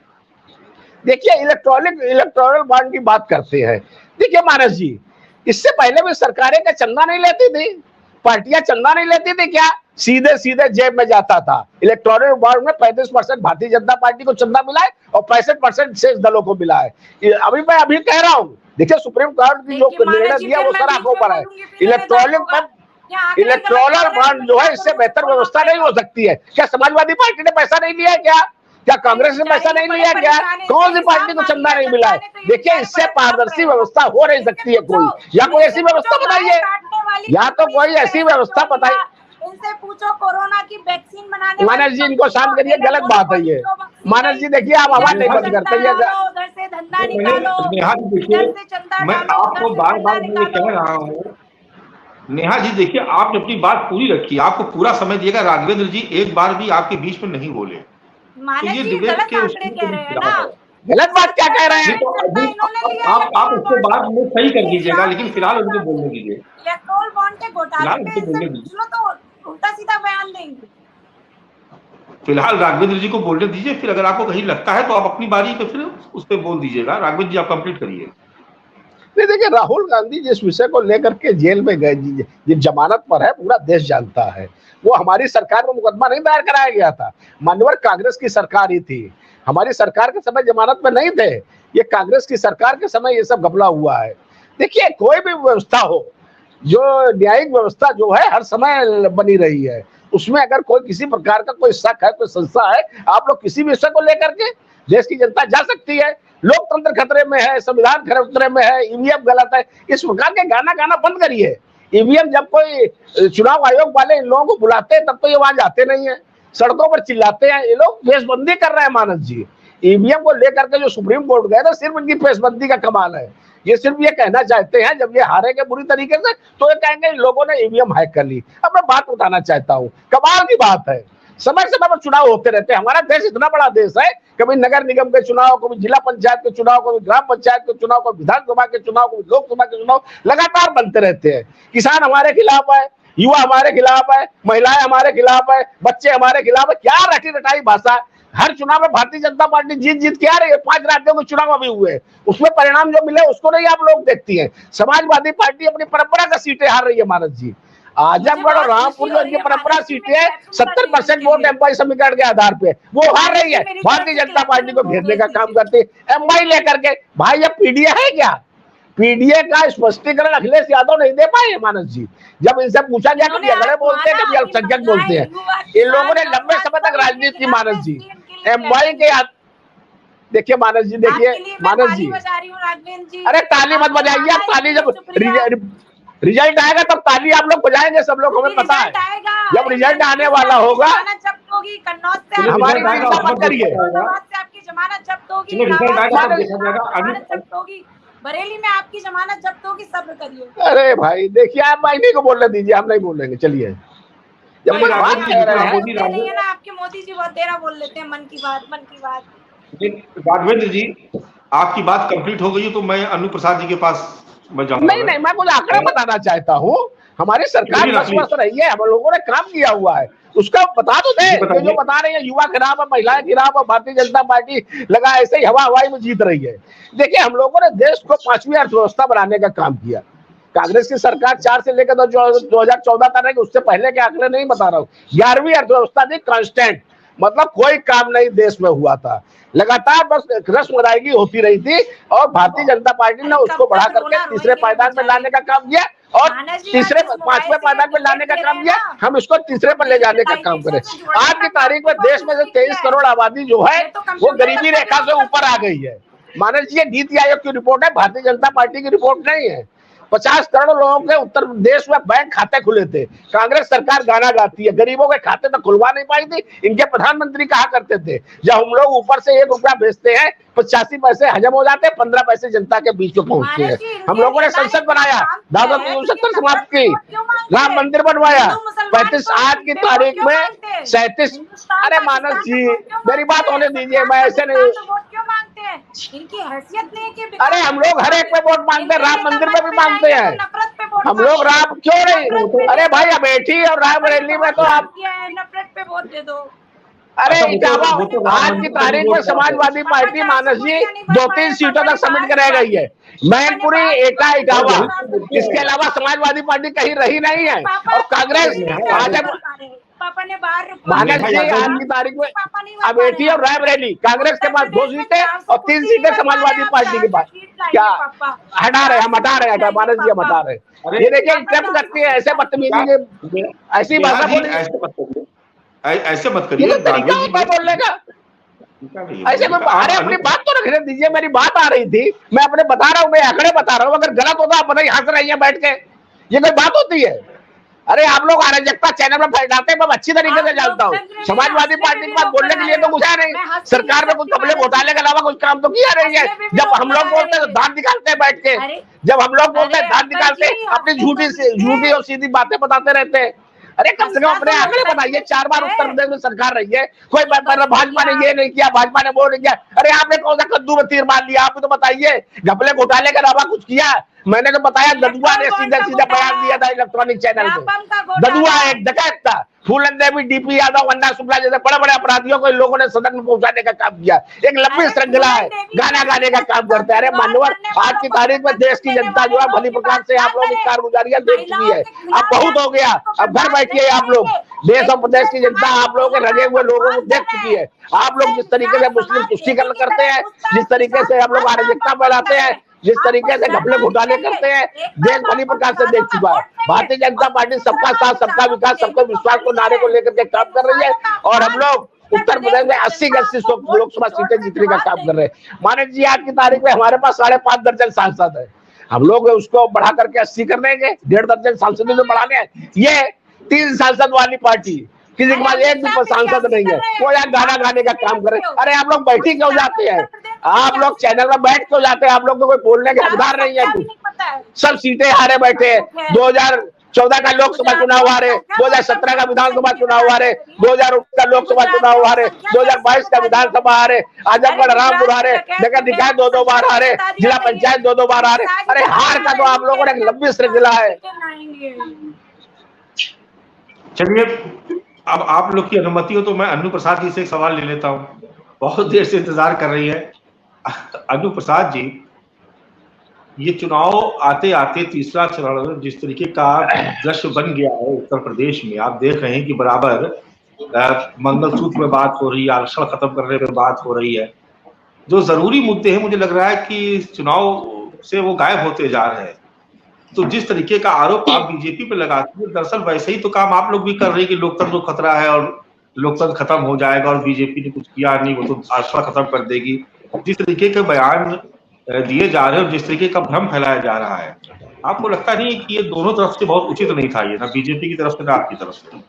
देखिए इलेक्टोरल बॉन्ड की बात करते हैं। देखिए मानस जी, इससे पहले भी सरकारें का चंदा नहीं लेती थी, पार्टियां चंदा नहीं लेती थी क्या, सीधे सीधे जेब में जाता था। इलेक्टोरल बॉन्ड में 35% भारतीय जनता पार्टी को चंदा मिला है और 65% शेष दलों को मिला है। अभी मैं कह रहा हूँ, देखिए सुप्रीम कोर्ट की जो निर्णय दिया वो सर आंखों पर है। इलेक्टोरल बॉन्ड जो है, इससे बेहतर व्यवस्था नहीं हो सकती है। क्या समाजवादी पार्टी ने पैसा नहीं लिया है क्या कांग्रेस ने पैसा नहीं लिया क्या, कौन सी पार्टी को चंदा नहीं मिला है। देखिए इससे पारदर्शी व्यवस्था हो नहीं सकती है कोई, या कोई ऐसी व्यवस्था बताइए, या तो कोई ऐसी व्यवस्था बताइए। इनसे पूछो कोरोना की वैक्सीन बनाने। मानस जी इनको शांत करिए, गलत बात है ये। मानस जी देखिए, आप आवाज नहीं बंद करते, उधर से धंधा निकालो, इधर से चंदा मैं आपको बार बार कह रहा हूँ, नेहा जी देखिए आपने अपनी बात पूरी रखी, आपको पूरा समय दिएगा। राघवेंद्र जी एक बार भी आपके बीच में नहीं बोले, तो ये डिबेट के आंकड़े कह रहे हैं ना। गलत बात क्या कह रहे हैं, तो आप उसको बाद में सही कर दीजिएगा, लेकिन फिलहाल उनको बोलने दीजिए। इलेक्टोरल बॉन्ड के घोटाले पे इनसे पूछ लो तो उल्टा सीधा बयान देंगे। फिलहाल राघवेंद्र जी को बोलने दीजिए, फिर अगर आपको कहीं लगता है तो आप अपनी बारी पे फिर उस पर बोल दीजिएगा। राघवेंद्र जी आप कंप्लीट करिए। नहीं देखिए, राहुल गांधी जिस विषय को लेकर के जेल में गए, जिस जमानत पर है, पूरा देश जानता है। वो हमारी सरकार में मुकदमा नहीं दायर कराया गया था, मान्यवर कांग्रेस की सरकार ही थी। हमारी सरकार के समय जमानत में नहीं थे, ये कांग्रेस की सरकार के समय ये सब घपला हुआ है। देखिए कोई भी व्यवस्था हो, जो न्यायिक व्यवस्था जो है हर समय बनी रही है, उसमें अगर कोई किसी प्रकार का कोई शक है, कोई संशय है, आप लोग किसी भी विषय को लेकर के देश की जनता जा सकती है। लोकतंत्र खतरे में है, संविधान खतरे में है, ईवीएम गलत है, इस प्रकार के गाना बंद करिए। ईवीएम जब कोई चुनाव आयोग वाले इन लोगों को बुलाते हैं तब तो ये वहां जाते नहीं है, सड़कों पर चिल्लाते हैं। ये लोग पेशबंदी कर रहे हैं मानस जी। ईवीएम को लेकर के जो सुप्रीम कोर्ट गए ना, सिर्फ इनकी पेशबंदी का कमाल है। ये सिर्फ ये कहना चाहते हैं, जब ये हारेंगे बुरी तरीके से तो ये कहेंगे इन लोगों ने ईवीएम हैक कर ली। अब मैं बात उठाना चाहता हूँ, कमाल की बात है, समय समय पर चुनाव होते रहते हैं। हमारा देश इतना बड़ा देश है, कभी नगर निगम के चुनाव, कभी जिला पंचायत के चुनाव, कभी ग्राम पंचायत के चुनाव, कभी विधानसभा के चुनाव, कभी लोकसभा के चुनाव लगातार बनते रहते हैं। किसान हमारे खिलाफ है, युवा हमारे खिलाफ है, महिलाएं हमारे खिलाफ है, बच्चे हमारे खिलाफ है। क्या रटी रटाई भाषा। हर चुनाव में भारतीय जनता पार्टी जीत के आ रही है। 5 राज्यों के चुनाव अभी हुए, उसमें परिणाम जो मिले उसको नहीं आप लोग देखती हैं। समाजवादी पार्टी अपनी परंपरा का सीटें हार रही है मानस जी। आजमगढ़ और रामपुर जो इनकी परंपरा सीटें है, 70% वोट एमवाई समीकरण के आधार पे वो हार रही है। भारतीय जनता पार्टी को घेरने का काम करती है एमवाई लेकर के। भाई ये पीडीए है क्या? पीडीए का स्पष्टीकरण अखिलेश यादव नहीं दे पाए मानस जी। जब इनसे पूछा गया कभी अगड़े बोलते हैं, कभी अल्पसंख्यक बोलते हैं। इन लोगों ने लंबे समय तक राजनीति की मानस जी। एमवाई के देखिए मानस जी, देखिए मानस जी, अरे ताली मत बजाइए आप। ताली जब रिजल्ट आएगा तब ताली आप लोग बजाएंगे, सब लोग, हमें पता है। जब रिजल्ट आने वाला होगा हमारी चिंता मत करिए। आपकी जमानत जब्त होगी, बरेली में आपकी जमानत जब्त होगी, सब्र करिए। अरे भाई देखिए, आप मायने को बोलने दीजिए, हम नहीं बोलेंगे। चलिए जब बात कह रहे हैं ना, आपके मोदी जी बहुत देर बोल लेते हैं मन की बात। राघवेंद्र जी आपकी बात कंप्लीट हो गई तो मैं अनु प्रसाद जी के पास जाऊंगा। नहीं, मैं कुछ आंकड़ा बताना चाहता हूँ। हमारी सरकार 10 वर्ष रही है, हम लोगों ने काम किया हुआ है, उसका बता तो दे। जो बता रहे हैं युवा खिलाफ है, महिलाएं खिलाफ है, भारतीय जनता पार्टी लगा ऐसे ही हवाई में जीत रही है। देखिए हम लोगों ने देश को 5वीं अर्थव्यवस्था बनाने का काम किया। कांग्रेस की सरकार 4 से लेकर 2014 तक रही, उससे पहले के आंकड़े नहीं बता रहा हूँ। 11वीं अर्थव्यवस्था थी कांस्टेंट। मतलब कोई काम नहीं देश में हुआ था, लगातार बस रस्म अदायगी होती रही थी और भारतीय जनता पार्टी ने उसको बढ़ा करके तीसरे पायदान में लाने का काम किया और तीसरे पांचवें पायदान में लाने का काम किया। हम इसको तीसरे पर ले जाने का काम करें। आज की तारीख में देश में से 23 करोड़ आबादी जो है वो गरीबी रेखा से ऊपर आ गई है। मानस जी, ये नीति आयोग की रिपोर्ट है, भारतीय जनता पार्टी की रिपोर्ट नहीं है। 50 करोड़ लोगों के उत्तर प्रदेश में बैंक खाते खुले थे। कांग्रेस सरकार गाना गाती है, गरीबों के खाते तो खुलवा नहीं पाई थी। इनके प्रधानमंत्री कहा करते थे, जब हम लोग ऊपर से 1 रुपया भेजते हैं 85 पैसे हजम हो जाते हैं, 15 पैसे जनता के बीच में पहुंचते हैं। हम लोगों ने संसद बनाया, दादा 370 समाप्त की, राम मंदिर बनवाया, 35 आज की तारीख में 37। अरे मानस जी, मेरी बात होने दीजिए, मैं ऐसे नहीं। इनकी हैसियत नहीं कि अरे हम लोग हर एक पे वोट मांगते हैं, राम मंदिर में भी मांगते हैं। हम लोग राम क्यों नहीं? अरे भाई अमेठी और रायबरेली में तो आप नफरत पे वोट दे दो। अरे इटावा आज की तारीख में समाजवादी पार्टी मानस जी 2-3 सीटों तक समिट कर रह गई है, मैनपुरी, एटा, इटावा। इसके अलावा समाजवादी पार्टी कहीं रही नहीं है। और कांग्रेस आज पापा ने बाहर मानस जी आज की तारीख में अमेठी और रायबरेली कांग्रेस के पास 2 सीटें और 3 सीटें समाजवादी पार्टी के पास। क्या हटा रहे, हम हटा रहे, मानस जी हम हटा रहे। ये देखिए इंटरप्ट करती है, ऐसे बदतमीजी, ऐसी भाषा बोली, ऐसे मत करिए। तरीका होता है बोलने का, ऐसे में अरे अपनी बात तो रखने दीजिए। मेरी बात आ रही थी, मैं अपने बता रहा हूँ, मैं आंकड़े बता रहा हूँ। अगर गलत होता आप बताइए, हंस रही है बैठ के, ये कोई बात होती है? अरे आप लोग अराजकता चैनल में फैलाते हैं, मैं अच्छी तरीके से जानता हूँ। समाजवादी पार्टी के पास बोलने के लिए तो कुछ है नहीं, सरकार में कुछ कपड़े घोटाले के अलावा कुछ काम तो किया नहीं है। जब हम लोग बोलते हैं तो दांत निकालते हैं बैठ के, जब हम लोग बोलते हैं दांत निकालते हैं, अपनी झूठी और सीधी बातें बताते रहते हैं। अरे कम से कम अपने आंकड़े बताइए। 4 बार उत्तर प्रदेश में सरकार रही है, कोई भाजपा ने ये नहीं किया, भाजपा ने वो नहीं किया। अरे आपने कौन सा कद्दू में तीर मार लिया? आप तो बताइए, घपले घोटाले के अलावा कुछ किया? मैंने तो बताया, ददुआ ने सीधा बयान दिया था इलेक्ट्रॉनिक चैनल में। ददुआ एक डकैत था। फूलन देवी, डीपी यादव, अन्ना शुक्ला जैसे बड़े बड़े अपराधियों को इन लोगों ने सदन में पहुंचाने का काम किया। एक लंबी श्रृंखला है, गाना गाने का काम करते हैं। अरे मान्यवर, आज की तारीख में देश की जनता जो है भली प्रकार से आप लोग कारगुजारियां देख चुकी है। अब बहुत हो गया, अब घर बैठिए आप लोग। देश और प्रदेश की जनता आप लोगों के रंगे हुए लोगों को देख चुकी है। आप लोग जिस तरीके से मुस्लिम तुष्टीकरण करते हैं, जिस तरीके से हम लोग अराजकता फैलाते हैं, जिस तरीके से घपले घोटाले करते हैं, देश भली प्रकार से देख चुका है। भारतीय जनता पार्टी सबका साथ, सबका विकास, सबका विश्वास को नारे को लेकर के काम कर रही है और हम लोग उत्तर प्रदेश में 80 की 80 लोकसभा सीटें जीतने का काम कर रहे हैं। मानस जी आज की तारीख में हमारे पास 5.5 दर्जन सांसद है। हम लोग उसको बढ़ा करके 80 कर देंगे, 1.5 दर्जन सांसदों में बढ़ाने हैं। ये 3 सांसद वाली पार्टी, किसी के पास एक भी सांसद नहीं है, वो यहाँ गाना गाने का काम करे। अरे आप लोग बैठी क्यों जाते हैं? आप लोग चैनल में बैठ क्यों जाते हैं? आप लोग को कोई बोलने के हकदार नहीं है। कुछ सब सीटें हारे बैठे हैं। 2014 का लोकसभा चुनाव हारे, 2017 का विधानसभा चुनाव हारे, 2019 का लोकसभा चुनाव हारे, 2022 का विधानसभा हारे, आजमगढ़, रामपुर हारे, नगर निकाय 2-2 बार हारे, जिला पंचायत 2-2 बार हारे। अरे हार का तो आप लोगों ने एक लंबी श्रृंखला है। चलिए, अब आप लोग की अनुमति हो तो मैं अनु प्रसाद जी से एक सवाल ले लेता हूँ। बहुत देर से इंतजार कर रही है अनु प्रसाद जी। ये चुनाव आते आते तीसरा चरण जिस तरीके का दृश्य बन गया है उत्तर प्रदेश में, आप देख रहे हैं कि बराबर मंगलसूत्र में बात हो रही है, आरक्षण खत्म करने पे बात हो रही है। जो जरूरी मुद्दे हैं मुझे लग रहा है कि चुनाव से वो गायब होते जा रहे हैं। तो जिस तरीके का आरोप आप बीजेपी पे लगाते हैं, दरअसल वैसे ही तो काम आप लोग भी कर रहे हैं कि लोकतंत्र को खतरा है और लोकतंत्र खत्म हो जाएगा और बीजेपी ने कुछ किया नहीं, वो तो आरक्षण खत्म कर देगी। जिस तरीके के बयान दिए जा रहे हैं और जिस तरीके का भ्रम फैलाया जा रहा है, आपको लगता नहीं कि ये दोनों तरफ से बहुत उचित नहीं था? ये ना बीजेपी की तरफ से ना आपकी तरफ से।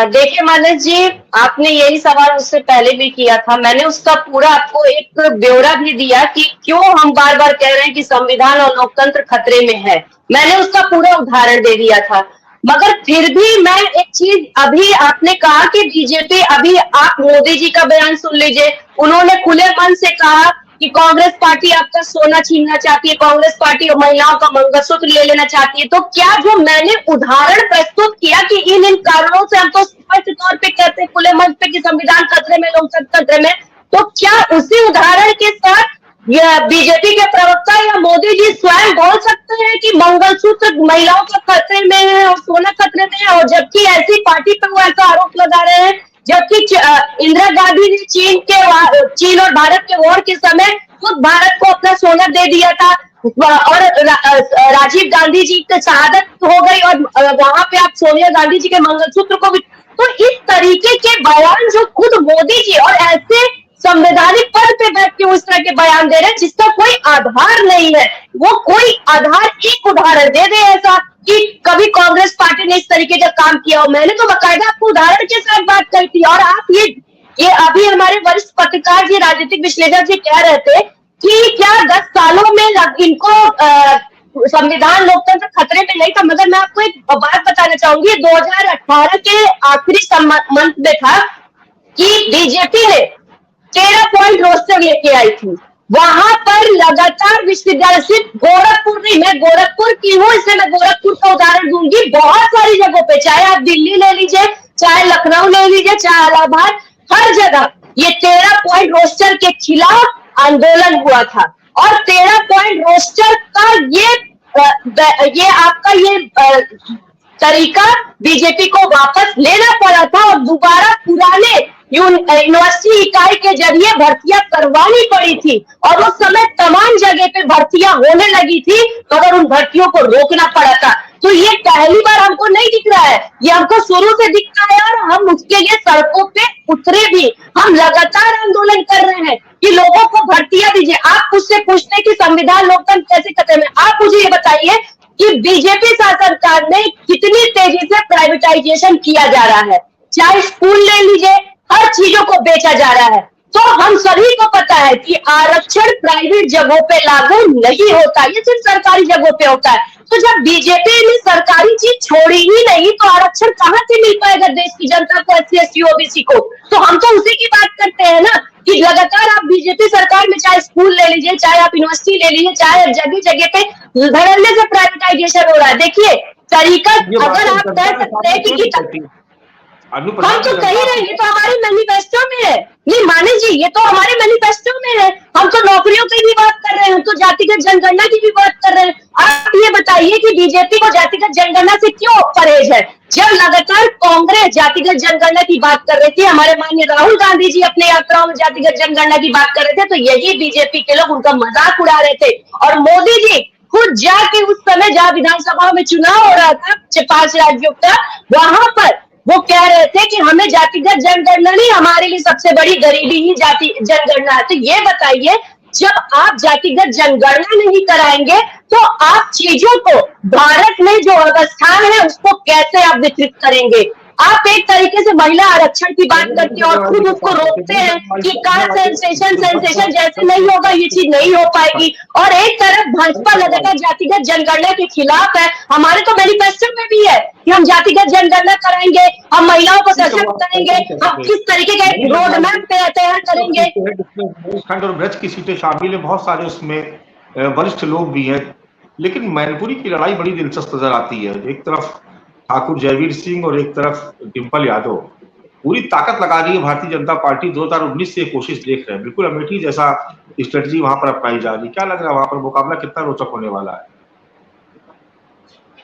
देखिए मानस जी, आपने यही सवाल उससे पहले भी किया था। मैंने उसका पूरा आपको एक ब्यौरा भी दिया कि क्यों हम बार बार कह रहे हैं कि संविधान और लोकतंत्र खतरे में है। मैंने उसका पूरा उदाहरण दे दिया था। मगर फिर भी मैं एक चीज, अभी आपने कहा कि बीजेपी, अभी आप मोदी जी का बयान सुन लीजिए। उन्होंने खुले मन से कहा कि कांग्रेस पार्टी आपका सोना छीनना चाहती है, कांग्रेस पार्टी महिलाओं का मंगलसूत्र ले लेना चाहती है। तो क्या जो मैंने उदाहरण प्रस्तुत किया कि इन कारणों से हम तो स्पष्ट तौर पे कहते हैं खुले मंच पे कि संविधान खतरे में, लोकतंत्र खतरे में, तो क्या उसी उदाहरण के साथ बीजेपी के प्रवक्ता या मोदी जी स्वयं बोल सकते हैं कि मंगलसूत्र महिलाओं का खतरे में है और सोना खतरे में है? और जबकि ऐसी पार्टी पर वो ऐसा आरोप लगा रहे हैं जबकि इंदिरा गांधी ने चीन और भारत के वॉर के समय खुद भारत को अपना सोना दे दिया था, और राजीव गांधी जी की शहादत हो गई, और वहां पे आप सोनिया गांधी जी के मंगलसूत्र को भी, तो इस तरीके के बयान जो खुद मोदी जी और ऐसे संवैधानिक पद पे बैठ के उस तरह के बयान दे रहे हैं जिसका कोई आधार नहीं है, वो कोई आधार, एक उदाहरण दे दे ऐसा कि कभी कांग्रेस पार्टी ने इस तरीके का काम किया हो। मैंने तो बाकायदा आपको उदाहरण के साथ बात करी थी, और आप ये अभी हमारे वरिष्ठ पत्रकार जी, राजनीतिक विश्लेषक जी कह रहे थे कि क्या 10 सालों में इनको संविधान लोकतंत्र खतरे में नहीं था, मगर मैं आपको एक बात बताना चाहूंगी, 2018 के आखिरी मंथ में था कि बीजेपी ने 13 पॉइंट रोस्टर लेके आई थी, वहां पर लगातार विश्वविद्यालय, सिर्फ गोरखपुर नहीं, मैं गोरखपुर की हूँ इसलिए मैं गोरखपुर का उदाहरण दूंगी, बहुत सारी जगहों पे, चाहे आप दिल्ली ले लीजिए, चाहे लखनऊ ले लीजिए, चाहे इलाहाबाद, हर जगह ये 13 पॉइंट रोस्टर के खिलाफ आंदोलन हुआ था, और 13 पॉइंट रोस्टर का ये आपका तरीका बीजेपी को वापस लेना पड़ा था, और दोबारा पुराने यूनिवर्सिटी इकाई के जरिए भर्तियां करवानी पड़ी थी, और उस समय तमाम जगह पे भर्तियां होने लगी थी, मगर उन भर्तियों को रोकना पड़ा था। तो ये पहली बार हमको नहीं दिख रहा है, ये हमको शुरू से दिखता है, और हम उसके लिए सड़कों पे उतरे भी, हम लगातार आंदोलन कर रहे हैं कि लोगों को भर्तियां दीजिए। आप मुझसे पूछते कि संविधान लोकतंत्र कैसे खत्म है, आप मुझे ये बताइए कि बीजेपी शासन काल में कितनी तेजी से प्राइवेटाइजेशन किया जा रहा है, चाहे स्कूल ले लीजिए, हर चीजों को बेचा जा रहा है। तो हम सभी को पता है कि आरक्षण प्राइवेट जगहों पे लागू नहीं होता, ये सिर्फ सरकारी जगहों पे होता है। तो जब बीजेपी ने सरकारी चीज छोड़ी ही नहीं, तो आरक्षण कहां से मिल पाएगा देश की जनता को, SC ST OBC को? तो हम तो उसी की बात करते हैं ना कि लगातार आप बीजेपी सरकार में चाहे स्कूल ले लीजिए, चाहे आप यूनिवर्सिटी ले लीजिए, चाहे जगह जगह पे धड़ल्ले से प्राइवेटाइजेशन हो रहा है। देखिए तरीका, अगर आप कह सकते हैं कि हम तो कही रहे, ये तो हमारे मैनिफेस्टो में है, नहीं माने जी, ये तो हमारे मैनिफेस्टो में है, हम तो नौकरियों की भी बात कर रहे हैं, हम तो जातिगत जनगणना की भी बात कर रहे हैं। आप ये बताइए कि बीजेपी को जातिगत जनगणना से क्यों परहेज है, जब लगातार कांग्रेस जातिगत जनगणना की बात कर रही थी, हमारे माननीय राहुल गांधी जी अपने यात्राओं में जातिगत जनगणना की बात कर रहे थे, तो यही बीजेपी के लोग उनका मजाक उड़ा रहे थे, और मोदी जी खुद जाके उस समय जहाँ विधानसभा में चुनाव हो रहा था 5 राज्यों का, वहां पर वो कह रहे थे कि हमें जातिगत जनगणना नहीं, हमारे लिए सबसे बड़ी गरीबी ही जाति जनगणना है। तो ये बताइए, जब आप जातिगत जनगणना नहीं कराएंगे तो आप चीजों को, भारत में जो अवस्थान है उसको कैसे आप वितरित करेंगे? आप एक तरीके से महिला आरक्षण की बात करते हैं और खुद उसको रोकते हैं कि कास्ट सेंसेशन जैसे नहीं होगा, ये चीज नहीं हो पाएगी, और एक तरफ भाजपा लगातार जातिगत जनगणना के खिलाफ है। हमारे तो मैनिफेस्टो में भी है कि हम जातिगत जनगणना कराएंगे, हम महिलाओं को सशक्त करेंगे, हम किस तरीके का रोड मैप तैयार करेंगे। खंड और ब्रज की सीटें शामिल है, बहुत सारे उसमें वरिष्ठ लोग भी हैं, लेकिन मैनपुरी की लड़ाई बड़ी दिलचस्प नजर आती है। एक तरफ ठाकुर जयवीर सिंह और एक तरफ डिंपल यादव पूरी ताकत लगा रही है। भारतीय जनता पार्टी 2019 से कोशिश देख रहे हैं, बिल्कुल अमेठी जैसा स्ट्रेटजी वहां पर अपनाई जा रही है। क्या लग रहा है वहां पर मुकाबला कितना रोचक होने वाला है?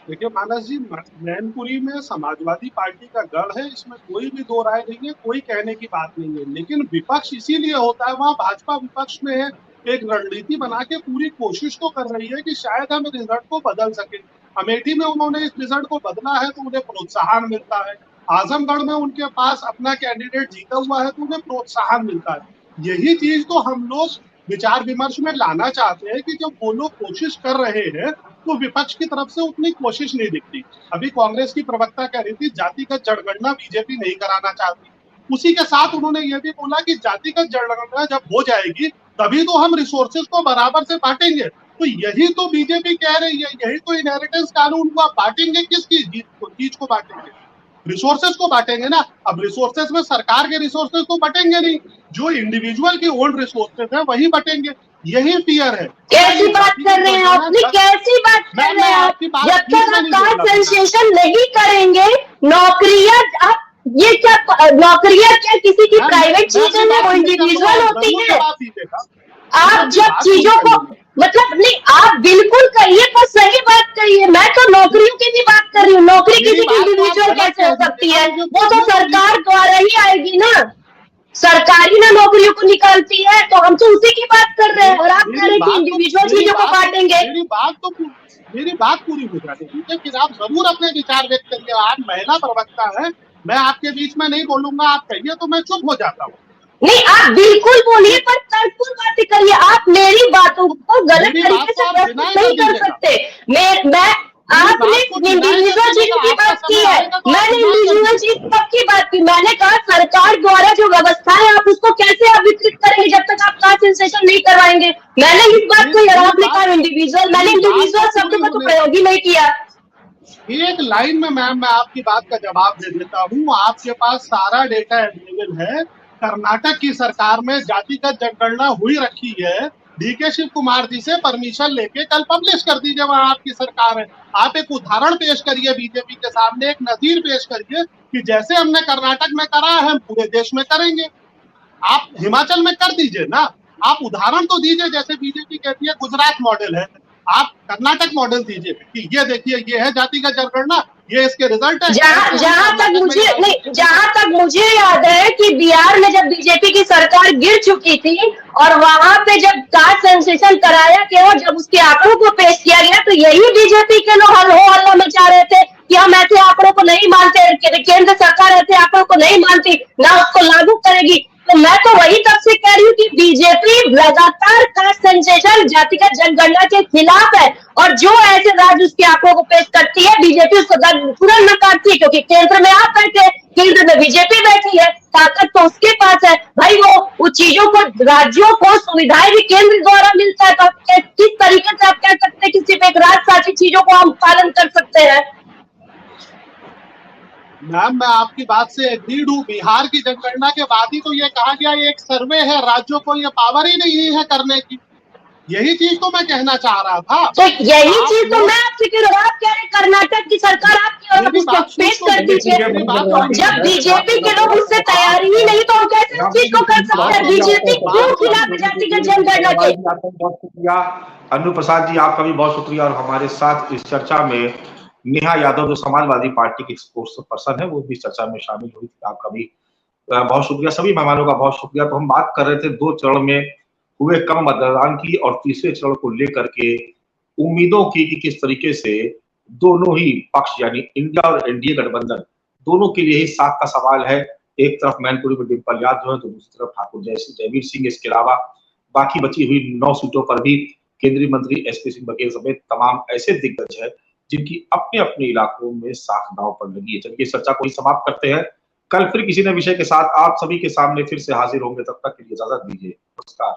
देखिए मानस जी, मैनपुरी में समाजवादी पार्टी का गढ़ है, इसमें कोई भी दो राय नहीं है, कोई कहने की बात नहीं है, लेकिन विपक्ष इसीलिए होता है, वहां भाजपा विपक्ष में है, एक रणनीति बना के पूरी कोशिश तो कर रही है कि शायद हम रिजल्ट को बदल सके। अमेठी में उन्होंने इस रिजल्ट को बदला है तो उन्हें प्रोत्साहन मिलता है, आजमगढ़ में उनके पास अपना कैंडिडेट जीता हुआ है तो उन्हें प्रोत्साहन मिलता है। यही चीज तो हम लोग विचार विमर्श में लाना चाहते हैं कि जब वो लोग कोशिश कर रहे हैं तो विपक्ष की तरफ से उतनी कोशिश नहीं दिखती। अभी कांग्रेस की प्रवक्ता कह रही थी जातिगत जनगणना बीजेपी नहीं कराना चाहती, उसी के साथ उन्होंने ये भी बोला कि जातिगत जनगणना जब हो जाएगी तभी तो हम रिसोर्सेज को बराबर से बांटेंगे। तो यही तो बीजेपी कह रही है, यही तो इनहेरिटेंस कानून को आप बांटेंगे, किस चीज को बांटेंगे? रिसोर्सेज को बांटेंगे ना। अब रिसोर्सेज में सरकार के रिसोर्सेज तो बटेंगे नहीं, जो इंडिविजुअल के ओन रिसोर्सेज है वही बटेंगे, यही फियर है। कैसी बात कर रहे हैं आप? कैसी बात कर रहे हैं आप? जब तक आप कास्ट सेंसेशन नहीं करेंगे, नौकरियां, आप ये क्या नौकरियां क्या किसी की प्राइवेट चीज है, वो इंडिविजुअल होती है। आप जब चीजों को मतलब नहीं, आप बिल्कुल कहिए पर सही बात करिए। मैं तो नौकरियों की भी बात कर रही हूँ, नौकरी किसी की इंडिविजुअल कैसे हो सकती है? वो तो सरकार द्वारा ही आएगी सरकारी ना नौकरियों को निकालती है, तो हम तो उसी की बात कर रहे हैं और आप कह रहे हैं कि इंडिविजुअल चीजों को काटेंगे। मेरी बात पूरी हो जाने दीजिए, फिर आप जरूर अपने विचार व्यक्त करिए। आप महिला प्रवक्ता है, मैं आपके बीच में नहीं बोलूंगा, आप कहिए तो मैं चुप हो जाता हूँ। नहीं, आप बिल्कुल बोलिए, पर तर्कपूर्ण बातें करिए। आप मेरी बातों को गलत तरीके से प्रस्तुत नहीं कर सकते। मैं आपने इंडिविजुअल चीजों की बात की है, मैंने इंडिविजुअल चीज की बात की। मैंने कहा सरकार द्वारा जो व्यवस्था है आप उसको कैसे आप विकसित करेंगे जब तक आप कास्ट सेंसेशन नहीं करवाएंगे। मैंने इस बात को, आपने कहा इंडिविजुअल, मैंने इंडिविजुअल शब्द का तो प्रयोग ही नहीं किया। एक लाइन में मैम मैं आपकी बात का जवाब दे देता हूँ। आपके पास सारा डेटा अवेलेबल है। कर्नाटक की सरकार में जातिगत जनगणना हुई रखी है। डीके शिव कुमार जी से परमिशन लेके कल पब्लिश कर दीजिए, वहां आपकी सरकार है। आप एक उदाहरण पेश करिए बीजेपी के सामने, एक नजीर पेश करिए कि जैसे हमने कर्नाटक में करा है हम पूरे देश में करेंगे। आप हिमाचल में कर दीजिए ना, आप उदाहरण तो दीजिए। जैसे बीजेपी कहती है गुजरात मॉडल है, आप कर्नाटक मॉडल दीजिए कि ये देखिए ये है जातिगत जनगणना, ये इसके रिजल्ट है। जहां तक मुझे याद है कि बिहार में जब बीजेपी की सरकार गिर चुकी थी और वहां पे जब कास्ट सेंसेशन कराया गया और जब उसके आंकड़ों को पेश किया गया तो यही बीजेपी के लोग हल्ला मचा रहे थे कि हम ऐसे आंकड़ों को नहीं मानते, केंद्र सरकार ऐसे आंकड़ों को नहीं मानती, ना उसको लागू करेगी। तो मैं तो वही तब से कह रही हूँ कि बीजेपी लगातार कास्ट सेंसेशन जातिगत जनगणना के खिलाफ है और जो ऐसे राज्य उसके आंकड़ों को पेश करती है बीजेपी उसको तुरंत नकारती है, क्योंकि केंद्र में आप बैठे, केंद्र में बीजेपी बैठी है, ताकत तो उसके पास है भाई। वो उस चीजों को, राज्यों को सुविधाएं भी केंद्र द्वारा मिलता है, तो किस तरीके से आप कह सकते हैं कि सिर्फ एक राजशासी चीजों को हम पालन कर सकते हैं। मैम मैं आपकी बात से एग्रीड हूँ। बिहार की जनगणना के बाद ही तो ये कहा गया ये एक सर्वे है, राज्यों को ये पावर ही नहीं है करने की। यही चीज तो मैं कहना चाह रहा था। तो यही चीज तो मैं आपसे कह रहा हूँ। आप कह रहे कर्नाटक की सरकार आपकी और उसको पेश कर दीजिए। जब बीजेपी के लोग उससे तैयारी ही नहीं तो हम कैसे इस चीज को कर सकते हैं? बीजेपी क्यों खिलाफ जातिगत जनगणना के? बहुत शुक्रिया अनु प्रसाद जी, आपका भी बहुत शुक्रिया। और हमारे साथ इस चर्चा में नेहा यादव जो समाजवादी पार्टी की स्पोर्ट्स पर्सन है वो भी चर्चा में शामिल हुई थी। आपका भी बहुत शुक्रिया, सभी मेहमानों का बहुत शुक्रिया। तो हम बात कर रहे थे 2 चरण में हुए कम मतदान की और तीसरे चरण को लेकर के उम्मीदों की कि किस तरीके से दोनों ही पक्ष यानी इंडिया और एनडीए गठबंधन दोनों के लिए ही साख का सवाल है। एक तरफ मैनपुरी में डिम्पल यादव है तो दूसरी तरफ ठाकुर जयवीर सिंह। इसके अलावा बाकी बची हुई 9 सीटों पर भी केंद्रीय मंत्री एसपी सिंह बघेल समेत तमाम ऐसे दिग्गज है जिनकी अपने अपने इलाकों में साख दांव पर लगी है। चलिए चर्चा को ही समाप्त करते हैं। कल फिर किसी नए विषय के साथ आप सभी के सामने फिर से हाजिर होंगे। तब तक के लिए इजाजत दीजिए। नमस्कार।